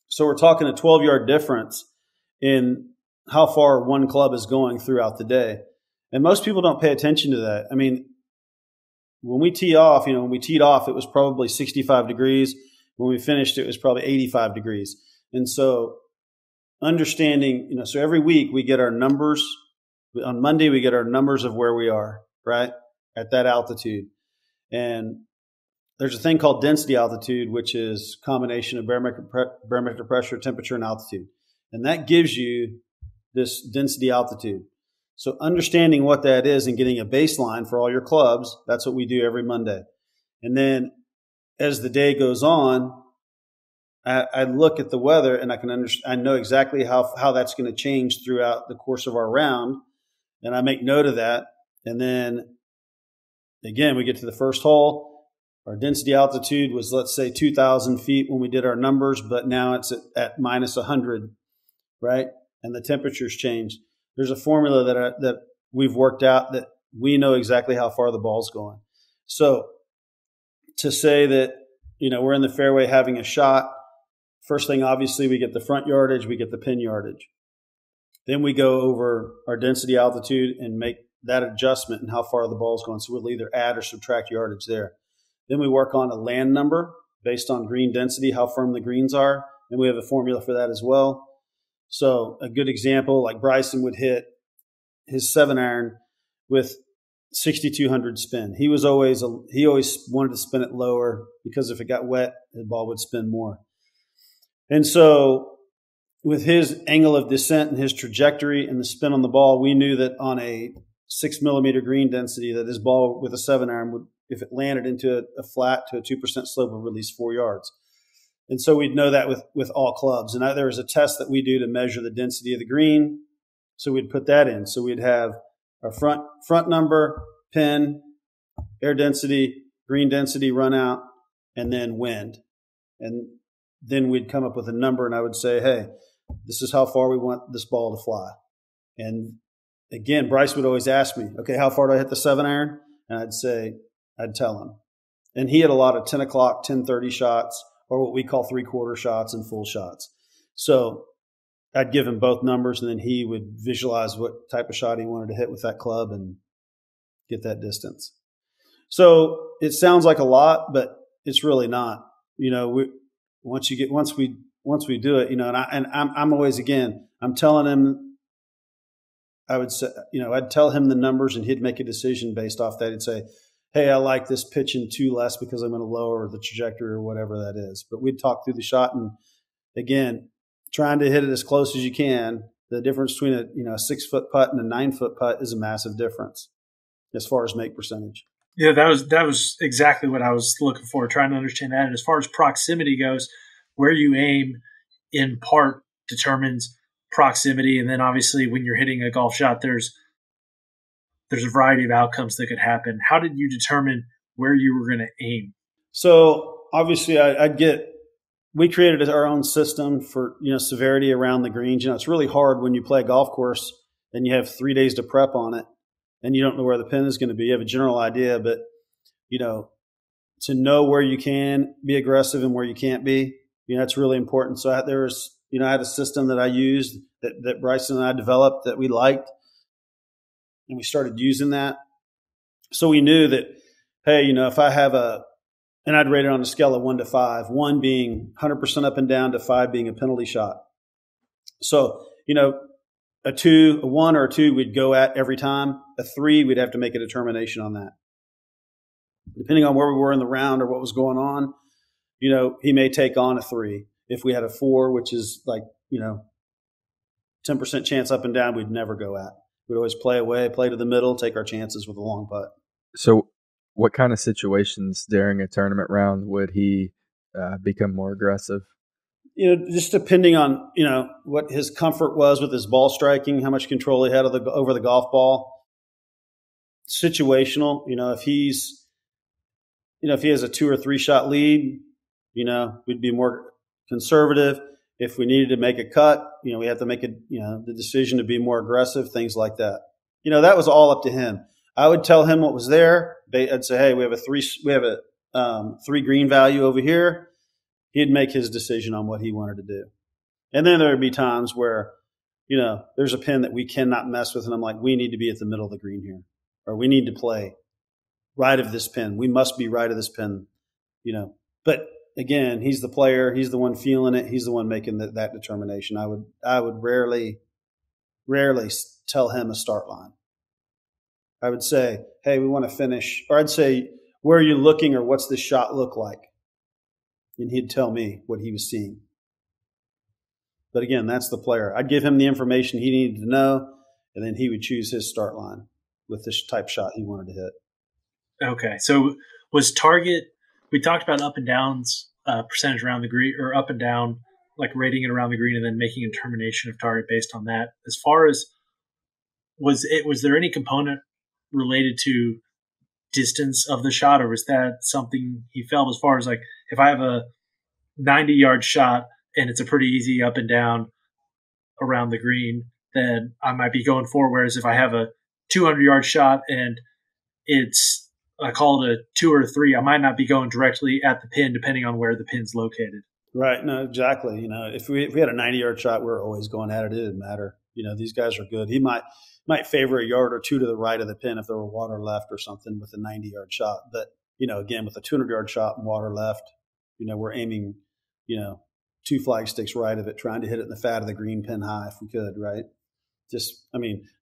So we're talking a 12-yard difference in how far one club is going throughout the day. And most people don't pay attention to that. I mean, when we teed off, it was probably 65 degrees. When we finished, it was probably 85 degrees. And so understanding, so every week we get our numbers. On Monday, we get our numbers of where we are, right, at that altitude. And there's a thing called density altitude, which is a combination of barometric pressure, temperature, and altitude. And that gives you this density altitude. So understanding what that is and getting a baseline for all your clubs, that's what we do every Monday. And then as the day goes on, I look at the weather and I know exactly how that's going to change throughout the course of our round. And I make note of that. And then, again, we get to the first hole. Our density altitude was, let's say, 2,000 feet when we did our numbers, but now it's at minus 100, right? And the temperature's changed. There's a formula that we've worked out that we know exactly how far the ball's going. So to say that, we're in the fairway having a shot, first thing, obviously, we get the front yardage, we get the pin yardage. Then we go over our density altitude and make that adjustment and how far the ball is going. So we'll either add or subtract yardage there. Then we work on a land number based on green density, how firm the greens are. And we have a formula for that as well. So a good example, like Bryson would hit his 7-iron with 6,200 spin. He always wanted to spin it lower because if it got wet, the ball would spin more. And so with his angle of descent and his trajectory and the spin on the ball, we knew that on a 6 millimeter green density that his ball with a 7-iron would, if it landed into a flat to a 2% slope, would release 4 yards. And so we'd know that with all clubs. And there was a test that we do to measure the density of the green. So we'd put that in. So we'd have our front number, pin, air density, green density, run out, and then wind. And then we'd come up with a number, and I would say, hey, this is how far we want this ball to fly. And again, Bryce would always ask me, okay, how far do I hit the 7-iron? And I'd tell him. And he had a lot of 10 o'clock, 10:30 shots, or what we call 3/4 shots and full shots. So I'd give him both numbers, and then he would visualize what type of shot he wanted to hit with that club and get that distance. So it sounds like a lot, but it's really not. Once we do it, and I'm always, again, I'm telling him, I would say, I'd tell him the numbers and he'd make a decision based off that. He'd say, hey, I like this pitch in 2 less because I'm going to lower the trajectory or whatever that is. But we'd talk through the shot, and again, trying to hit it as close as you can. The difference between a 6-foot putt and a 9-foot putt is a massive difference as far as make percentage. Yeah, that was exactly what I was looking for, trying to understand that. And as far as proximity goes, where you aim in part determines proximity. And then obviously when you're hitting a golf shot, there's a variety of outcomes that could happen. How did you determine where you were going to aim? So obviously we created our own system for, severity around the greens. It's really hard when you play a golf course and you have 3 days to prep on it and you don't know where the pin is going to be. You have a general idea, but, to know where you can be aggressive and where you can't be, it's really important. So I had a system that I used that Bryson and I developed that we liked, and we started using that. So we knew that, hey, if I have and I'd rate it on a scale of 1 to 5, 1 being 100% up and down to 5 being a penalty shot. So, a 2, a 1 or a 2 we'd go at every time. A 3, we'd have to make a determination on that. Depending on where we were in the round or what was going on, he may take on a 3. If we had a 4, which is like, 10% chance up and down, we'd never go at. We'd always play away, play to the middle, take our chances with a long putt. So what kind of situations during a tournament round would he become more aggressive? Just depending on, what his comfort was with his ball striking, how much control he had over the golf ball. Situational, if he has a 2 or 3 shot lead, we'd be more conservative. If we needed to make a cut, we have to make the decision to be more aggressive, things like that. That was all up to him. I would tell him what was there. I'd say, hey, we have a 3 green value over here. He'd make his decision on what he wanted to do. And then there would be times where, there's a pin that we cannot mess with. And I'm like, we need to be at the middle of the green here, or we need to play right of this pin. We must be right of this pin, but again, he's the player. He's the one feeling it. He's the one making that determination. I would rarely tell him a start line. I would say, hey, we want to finish. Or I'd say, where are you looking, or what's this shot look like? And he'd tell me what he was seeing. But again, that's the player. I'd give him the information he needed to know, and then he would choose his start line with this type shot he wanted to hit. Okay. So was target, we talked about up and downs percentage around the green, or up and down, like rating it around the green and then making a determination of target based on that. As far as, was there any component related to distance of the shot, or was that something he felt as far as, like, if I have a 90-yard shot and it's a pretty easy up and down around the green, then I might be going for it. Whereas if I have a 200-yard shot and I call it a 2 or a 3, I might not be going directly at the pin depending on where the pin's located. Right. No, exactly. If we had a 90-yard shot, we were always going at it. It didn't matter. These guys are good. He might favor a yard or 2 to the right of the pin if there were water left or something with a 90-yard shot. But, again, with a 200-yard shot and water left, we're aiming, 2 flag sticks right of it, trying to hit it in the fat of the green pin high if we could, right?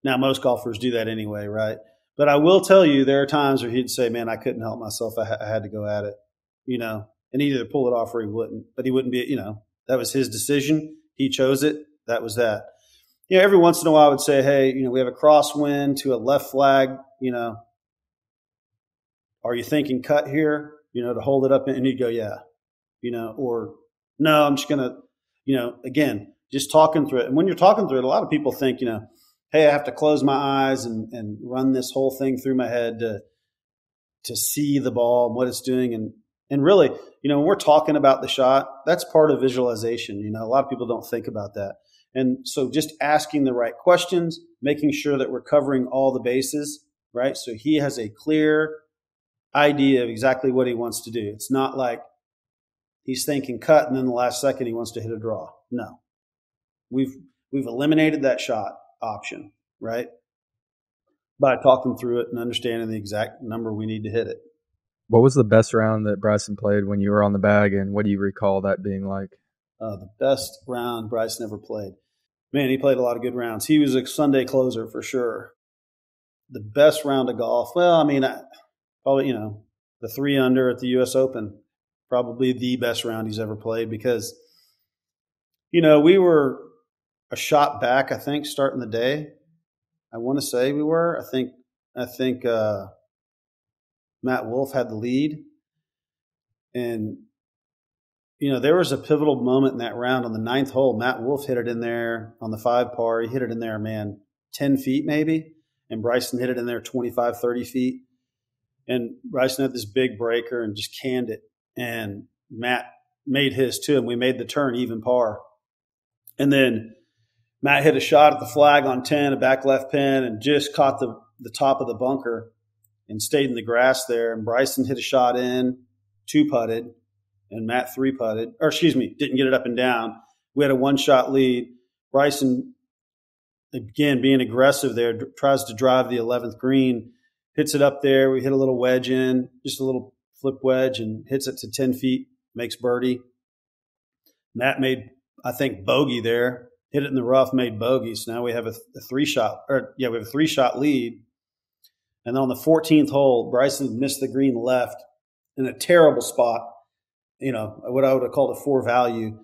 Now most golfers do that anyway, right? But I will tell you, there are times where he'd say, man, I couldn't help myself. I had to go at it, and he'd either pull it off or he wouldn't. But he wouldn't be, that was his decision. He chose it. That was that. Every once in a while I would say, hey, we have a crosswind to a left flag, are you thinking cut here, to hold it up? And he'd go, yeah, or no, I'm just going to, again, just talking through it. And when you're talking through it, a lot of people think, hey, I have to close my eyes and run this whole thing through my head to see the ball and what it's doing. And really, when we're talking about the shot, that's part of visualization. A lot of people don't think about that. And so just asking the right questions, making sure that we're covering all the bases, right? So he has a clear idea of exactly what he wants to do. It's not like he's thinking cut and then the last second he wants to hit a draw. No. We've eliminated that shot option, right? By talking through it and understanding the exact number we need to hit it. What was the best round that Bryson played when you were on the bag, and what do you recall that being like? The best round Bryson ever played. Man, he played a lot of good rounds. He was a Sunday closer for sure. The best round of golf, well, I mean, probably, the 3 under at the U.S. Open, probably the best round he's ever played because, we were a shot back, I think, starting the day. I want to say we were. I think Matt Wolff had the lead. And, there was a pivotal moment in that round on the 9th hole. Matt Wolff hit it in there on the 5 par. He hit it in there, 10 feet maybe. And Bryson hit it in there 25, 30 feet. And Bryson had this big breaker and just canned it. And Matt made his too. And we made the turn even par. And then Matt hit a shot at the flag on 10, a back left pin, and just caught the top of the bunker and stayed in the grass there. And Bryson hit a shot in, 2-putted, and Matt 3-putted. Didn't get it up and down. We had a 1-shot lead. Bryson, again, being aggressive there, tries to drive the 11th green, hits it up there. We hit a little wedge in, just a little flip wedge, and hits it to 10 feet, makes birdie. Matt made, I think, bogey there. Hit it in the rough, made bogey. So now we have a 3-shot, we have a 3-shot lead. And then on the 14th hole, Bryson missed the green left in a terrible spot, what I would have called a 4 value,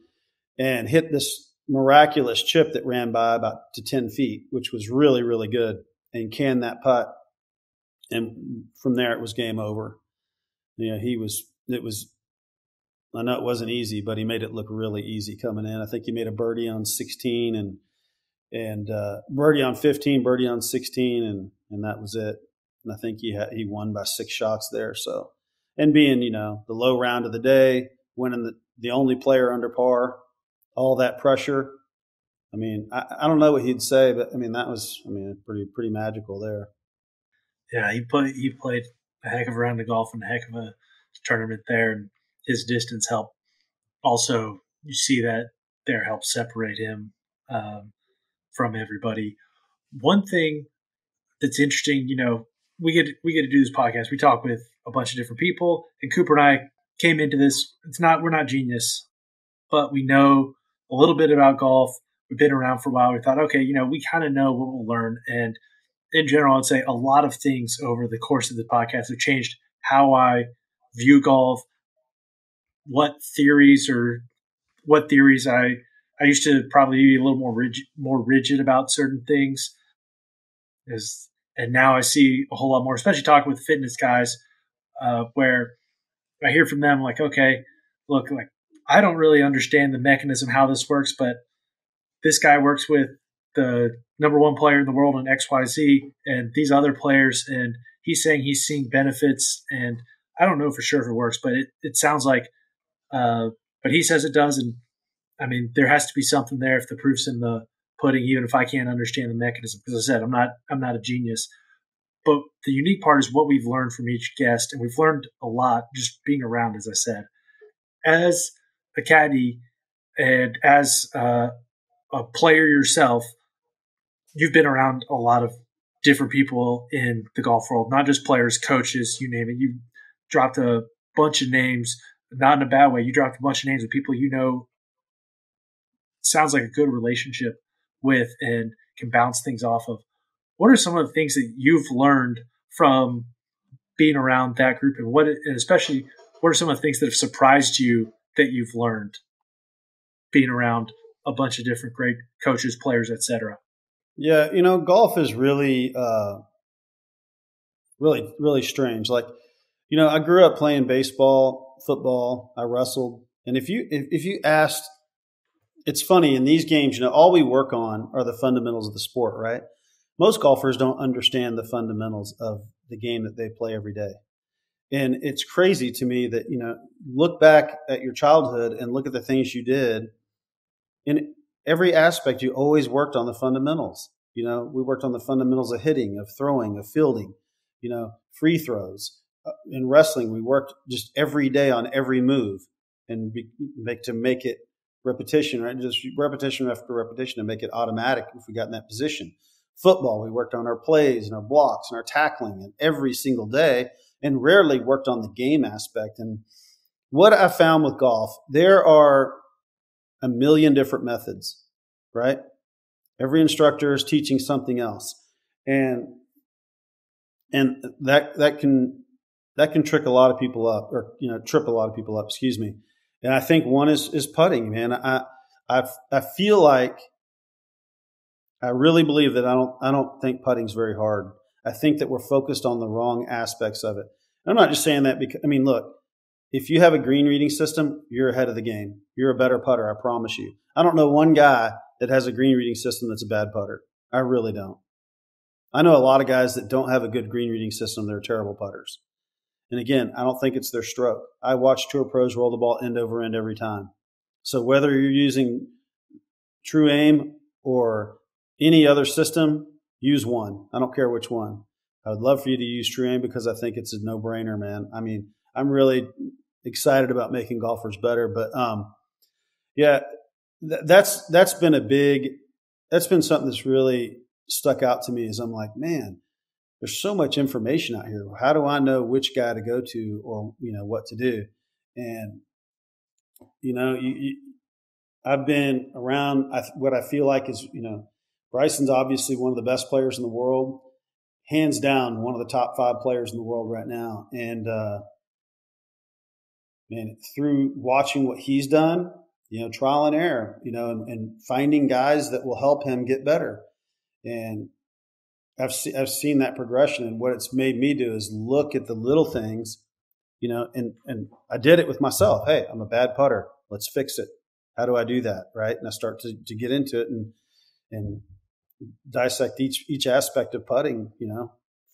and hit this miraculous chip that ran by about to 10 feet, which was really, really good, and canned that putt. And from there, it was game over. I know it wasn't easy, but he made it look really easy coming in. I think he made a birdie on 16 and birdie on 15, birdie on 16, and that was it. And I think he won by 6 shots there. So, and being, the low round of the day, winning the only player under par, all that pressure. I mean, I don't know what he'd say, but that was, pretty magical there. Yeah, he played a heck of a round of golf and a heck of a tournament there, and his distance helped. Also, you see that there helps separate him from everybody. One thing that's interesting, we get to do this podcast. We talk with a bunch of different people, and Cooper and I came into this. We're not genius, but we know a little bit about golf. We've been around for a while. We thought, okay, we kind of know what we'll learn. And in general, I'd say a lot of things over the course of the podcast have changed how I view golf, what theories I used to probably be a little more rigid about certain things. And now I see a whole lot more, especially talking with fitness guys, where I hear from them like, okay, look, like I don't really understand the mechanism, how this works, but this guy works with the number 1 player in the world in XYZ and these other players, and he's saying he's seeing benefits, and I don't know for sure if it works, but it sounds like, but he says it does. And there has to be something there if the proof's in the pudding, even if I can't understand the mechanism. Because I said, I'm not a genius, but the unique part is what we've learned from each guest. And we've learned a lot just being around, as I said, as a caddy and as a player yourself. You've been around a lot of different people in the golf world, not just players, coaches, you name it. You dropped a bunch of names, not in a bad way. You dropped a bunch of names of people sounds like a good relationship with and can bounce things off of. What are some of the things that you've learned from being around that group, and especially what are some of the things that have surprised you that you've learned being around a bunch of different great coaches, players, etc.? Yeah, golf is really, really, really strange. Like, I grew up playing baseball, football. I wrestled, and if you asked, it's funny in these games. All we work on are the fundamentals of the sport, right? Most golfers don't understand the fundamentals of the game that they play every day, and it's crazy to me that look back at your childhood and look at the things you did. In every aspect, you always worked on the fundamentals. We worked on the fundamentals of hitting, of throwing, of fielding, free throws. In wrestling, we worked just every day on every move and to make it repetition, right? Just repetition after repetition to make it automatic if we got in that position. Football, we worked on our plays and our blocks and our tackling and every single day, and rarely worked on the game aspect. And what I found with golf, there are a million different methods, right? Every instructor is teaching something else. And that can trick a lot of people up, or trip a lot of people up, excuse me. And I think one is putting, man. I feel like, I really believe that I don't think putting's very hard. I think that we're focused on the wrong aspects of it. And I'm not just saying that because, look, if you have a green reading system, you're ahead of the game. You're a better putter, I promise you. I don't know one guy that has a green reading system that's a bad putter. I really don't. I know a lot of guys that don't have a good green reading system. They're terrible putters. And again, I don't think it's their stroke. I watch tour pros roll the ball end over end every time. So whether you're using True Aim or any other system, use one. I don't care which one. I would love for you to use True Aim because I think it's a no-brainer, man. I'm really excited about making golfers better. But that's been something that's really stuck out to me. Is I'm like, man, there's so much information out here. How do I know which guy to go to, or what to do? And I've been around. What I feel like is, Bryson's obviously one of the best players in the world, hands down, one of the top 5 players in the world right now. And man, through watching what he's done, trial and error, and finding guys that will help him get better. And I've seen that progression, and what it's made me do is look at the little things, and I did it with myself. Hey, I'm a bad putter. Let's fix it. How do I do that? Right. And I start to get into it and dissect each aspect of putting,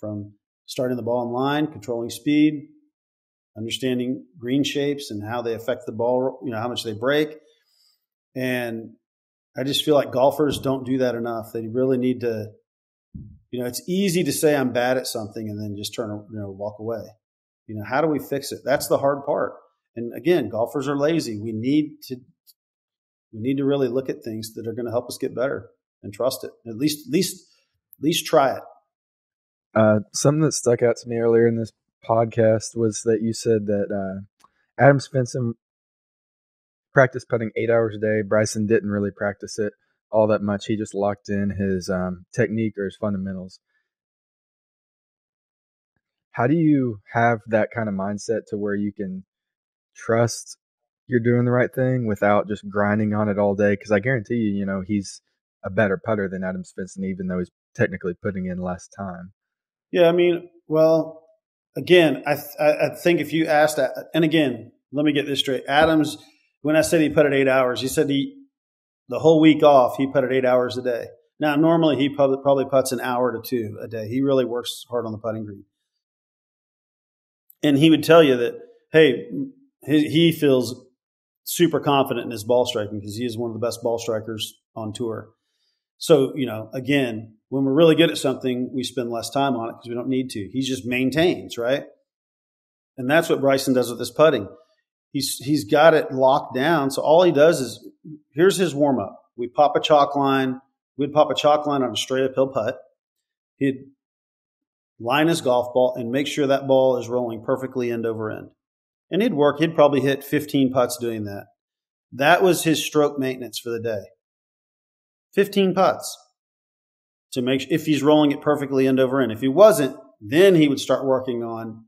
from starting the ball in line, controlling speed, understanding green shapes and how they affect the ball, how much they break. And I just feel like golfers don't do that enough. They really need to, it's easy to say I'm bad at something and then just walk away. How do we fix it? That's the hard part. And again, golfers are lazy. We need to really look at things that are going to help us get better and trust it. At least try it. Something that stuck out to me earlier in this podcast was that you said that Adam Svensson practiced putting 8 hours a day. Bryson didn't really practice it all that much. He just locked in his technique or his fundamentals. How do you have that kind of mindset to where you can trust you're doing the right thing without just grinding on it all day? Because I guarantee you, he's a better putter than Adam Svensson, even though he's technically putting in less time. Yeah, well, again, I think if you asked, and again, let me get this straight. Adams, when I said he putted 8 hours, he said the whole week off, he putted 8 hours a day. Now, normally he probably putts an hour to 2 a day. He really works hard on the putting green. And he would tell you that, hey, he feels super confident in his ball striking because he is one of the best ball strikers on tour. So, again, when we're really good at something, we spend less time on it because we don't need to. He just maintains, right? And that's what Bryson does with his putting. He's got it locked down. So all he does is, here's his warm up. We'd pop a chalk line on a straight uphill putt. He'd line his golf ball and make sure that ball is rolling perfectly end over end. And he'd probably hit 15 putts doing that. That was his stroke maintenance for the day. 15 putts to make sure if he's rolling it perfectly end over end. If he wasn't, then he would start working on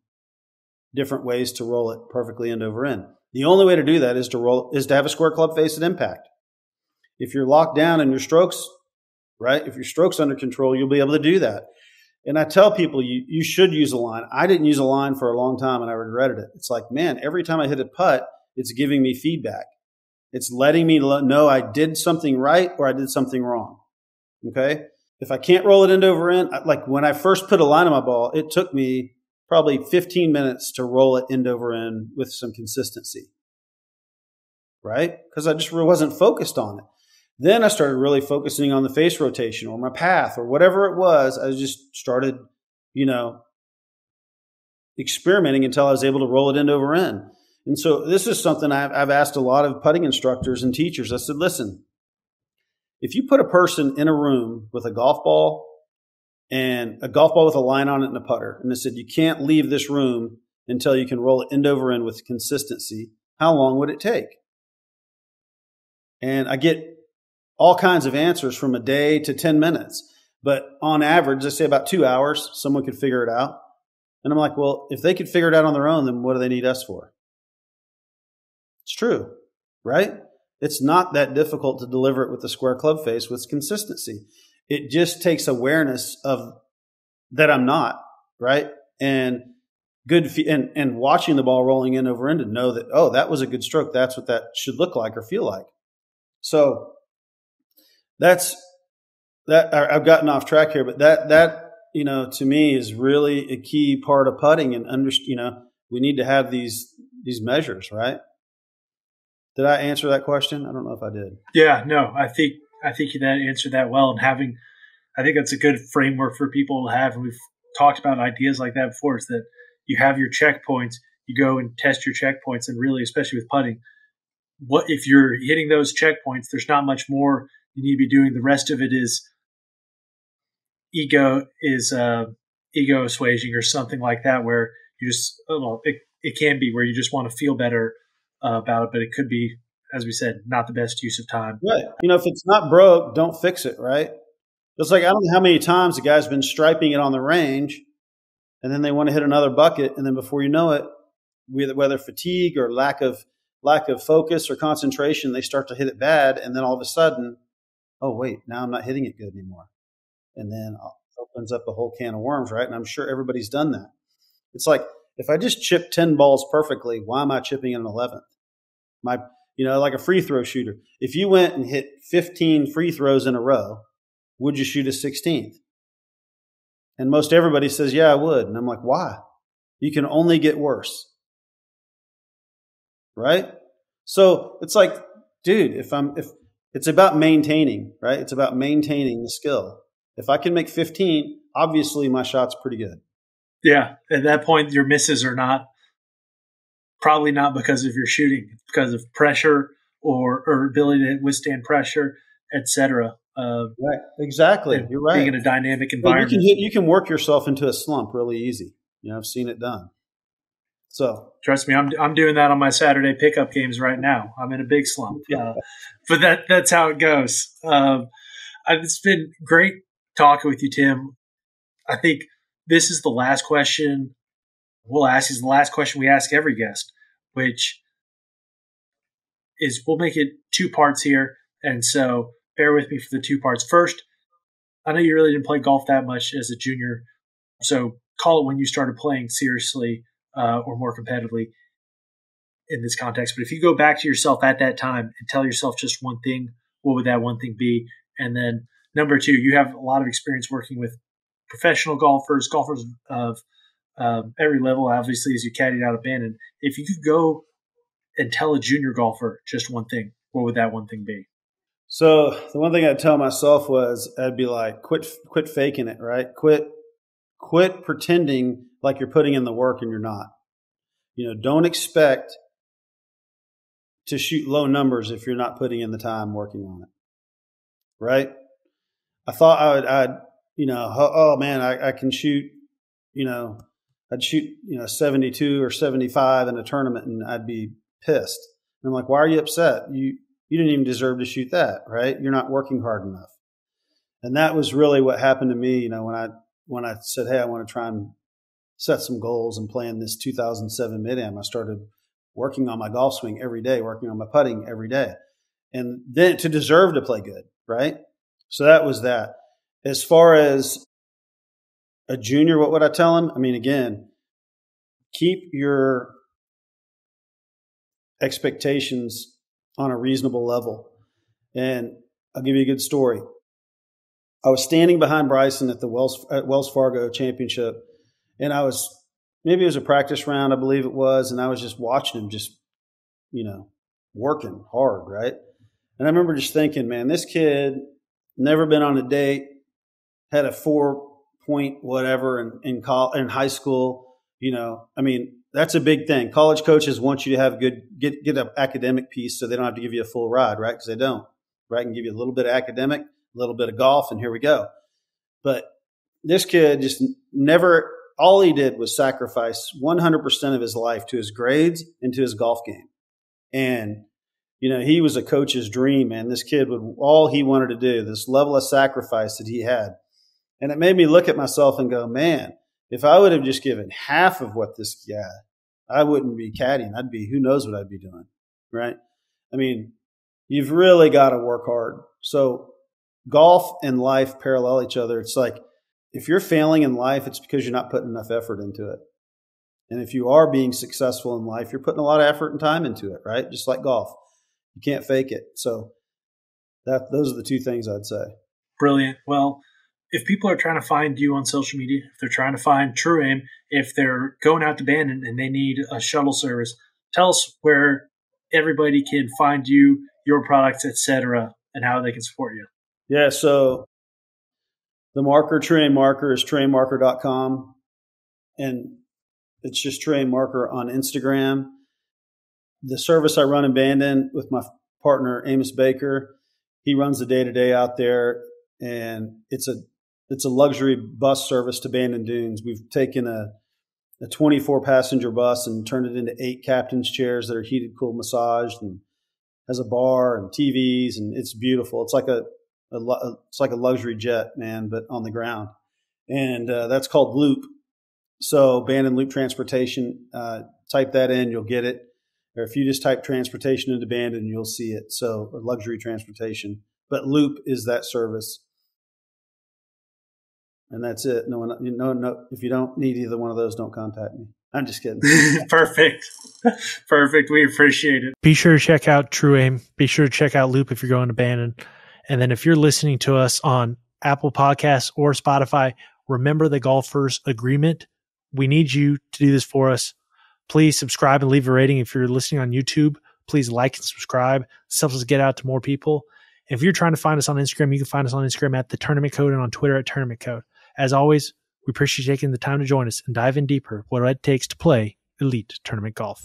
different ways to roll it perfectly end over end. The only way to do that is to have a square club face at impact. If you're locked down in your strokes, right? If your stroke's under control, you'll be able to do that. And I tell people you should use a line. I didn't use a line for a long time and I regretted it. It's like, man, every time I hit a putt, it's giving me feedback. It's letting me know I did something right or I did something wrong. Okay? If I can't roll it end over end, like when I first put a line on my ball, it took me probably 15 minutes to roll it end over end with some consistency. Right? Because I just really wasn't focused on it. Then I started really focusing on the face rotation or my path or whatever it was. I just started, experimenting until I was able to roll it end over end. And so this is something I've asked a lot of putting instructors and teachers. I said, listen, if you put a person in a room with a golf ball and a golf ball with a line on it and a putter, and I said, you can't leave this room until you can roll it end over end with consistency, how long would it take? And I get all kinds of answers from a day to 10 minutes. But on average, I say about 2 hours, someone could figure it out. And I'm like, well, if they could figure it out on their own, then what do they need us for? It's true, right? It's not that difficult to deliver it with the square club face with consistency. It just takes awareness of that I'm not, right? And and watching the ball rolling in over end to know that, oh, that was a good stroke. That's what that should look like or feel like. So that's that. I've gotten off track here, but that to me is really a key part of putting, and we need to have these measures, right? Did I answer that question? I don't know if I did. Yeah, no, I think you answered that well, and I think that's a good framework for people to have. And we've talked about ideas like that before. Is that you have your checkpoints, you go and test your checkpoints, and really, especially with putting, what if you're hitting those checkpoints? There's not much more you need to be doing. The rest of it is ego assuaging or something like that, where you just it can be where you just want to feel better about it, but it could be, as we said, not the best use of time. Right. If it's not broke, don't fix it, right? It's like, I don't know how many times the guy's been striping it on the range, and then they want to hit another bucket, and then before you know it, whether fatigue or lack of focus or concentration, they start to hit it bad, and then all of a sudden, oh wait, now I'm not hitting it good anymore. And then it opens up a whole can of worms, right? And I'm sure everybody's done that. It's like, if I just chip 10 balls perfectly, why am I chipping an 11th? Like a free throw shooter. If you went and hit 15 free throws in a row, would you shoot a 16th? And most everybody says, yeah, I would. And I'm like, why? You can only get worse. Right? So it's like, dude, if it's about maintaining, right? It's about maintaining the skill. If I can make 15, obviously my shot's pretty good. Yeah. At that point, your misses are probably not because of your shooting. It's because of pressure or ability to withstand pressure, etc. Right. Exactly. You're right. Being in a dynamic environment. You can work yourself into a slump really easy. I've seen it done. So trust me, I'm doing that on my Saturday pickup games right now. I'm in a big slump, but that's how it goes. It's been great talking with you, Tim. I think this is the last question we'll ask. Is the last question we ask every guest, which is we'll make it 2 parts here, and so bear with me for the 2 parts. First, I know you really didn't play golf that much as a junior, so call it when you started playing seriously or more competitively in this context. But if you go back to yourself at that time and tell yourself just one thing, what would that one thing be? And then number 2, you have a lot of experience working with professional golfers of every level, obviously, as you caddied out of Bannon. If you could go and tell a junior golfer just one thing, what would that one thing be? So the one thing I'd tell myself was I'd be like, quit faking it, right? Quit pretending like you're putting in the work and you're not. Don't expect to shoot low numbers if you're not putting in the time working on it, right? I thought I can shoot, I'd shoot, 72 or 75 in a tournament and I'd be pissed. And I'm like, why are you upset? You didn't even deserve to shoot that, right? You're not working hard enough. And that was really what happened to me, when I said, hey, I want to try and set some goals and play in this 2007 Mid-Am. I started working on my golf swing every day, working on my putting every day. And then to deserve to play good, right? So that was that. As far as a junior, what would I tell him? I mean, again, keep your expectations on a reasonable level. And I'll give you a good story. I was standing behind Bryson at the Wells Fargo Championship, and maybe it was a practice round, I believe it was, and I was just watching him just, working hard, right? And I remember just thinking, man, this kid never been on a date, had a 4 point whatever in high school, that's a big thing. College coaches want you to have get an academic piece, so they don't have to give you a full ride, right? Because they don't, right? Can give you a little bit of academic, a little bit of golf, and here we go. But this kid just never. All he did was sacrifice 100% of his life to his grades and to his golf game. And, he was a coach's dream, man. This kid all he wanted to do, this level of sacrifice that he had. And it made me look at myself and go, man, if I would have just given half of what this guy, I wouldn't be caddying. Who knows what I'd be doing, right? I mean, you've really got to work hard. So golf and life parallel each other. It's like, if you're failing in life, it's because you're not putting enough effort into it. And if you are being successful in life, you're putting a lot of effort and time into it, right? Just like golf. You can't fake it. So those are the two things I'd say. Brilliant. Well, if people are trying to find you on social media, if they're trying to find True Aim, if they're going out to Bandon and they need a shuttle service, tell us where everybody can find you, your products, etc., and how they can support you. Yeah, so the marker, True Aim marker, is trueaimmarker.com. And it's just True Aim marker on Instagram. The service I run in Bandon with my partner, Amos Baker, he runs the day-to-day out there. And it's a luxury bus service to Bandon Dunes. We've taken a 24-passenger bus and turned it into 8 captain's chairs that are heated, cooled, massaged, and has a bar and TVs, and it's beautiful. It's like a luxury jet, man, but on the ground. And that's called Loop. So Bandon Loop Transportation, type that in, you'll get it. Or if you just type transportation into Bandon, you'll see it. So, or luxury transportation. But Loop is that service. And that's it. No. If you don't need either one of those, don't contact me. I'm just kidding. Perfect. We appreciate it. Be sure to check out True Aim. Be sure to check out Loop if you're going to Bandon. And then if you're listening to us on Apple Podcasts or Spotify, remember the golfers agreement. We need you to do this for us. Please subscribe and leave a rating. If you're listening on YouTube, please like and subscribe. This helps us get out to more people. If you're trying to find us on Instagram, you can find us on Instagram at The Tournament Code and on Twitter at Tournament Code. As always, we appreciate you taking the time to join us and dive in deeper what it takes to play elite tournament golf.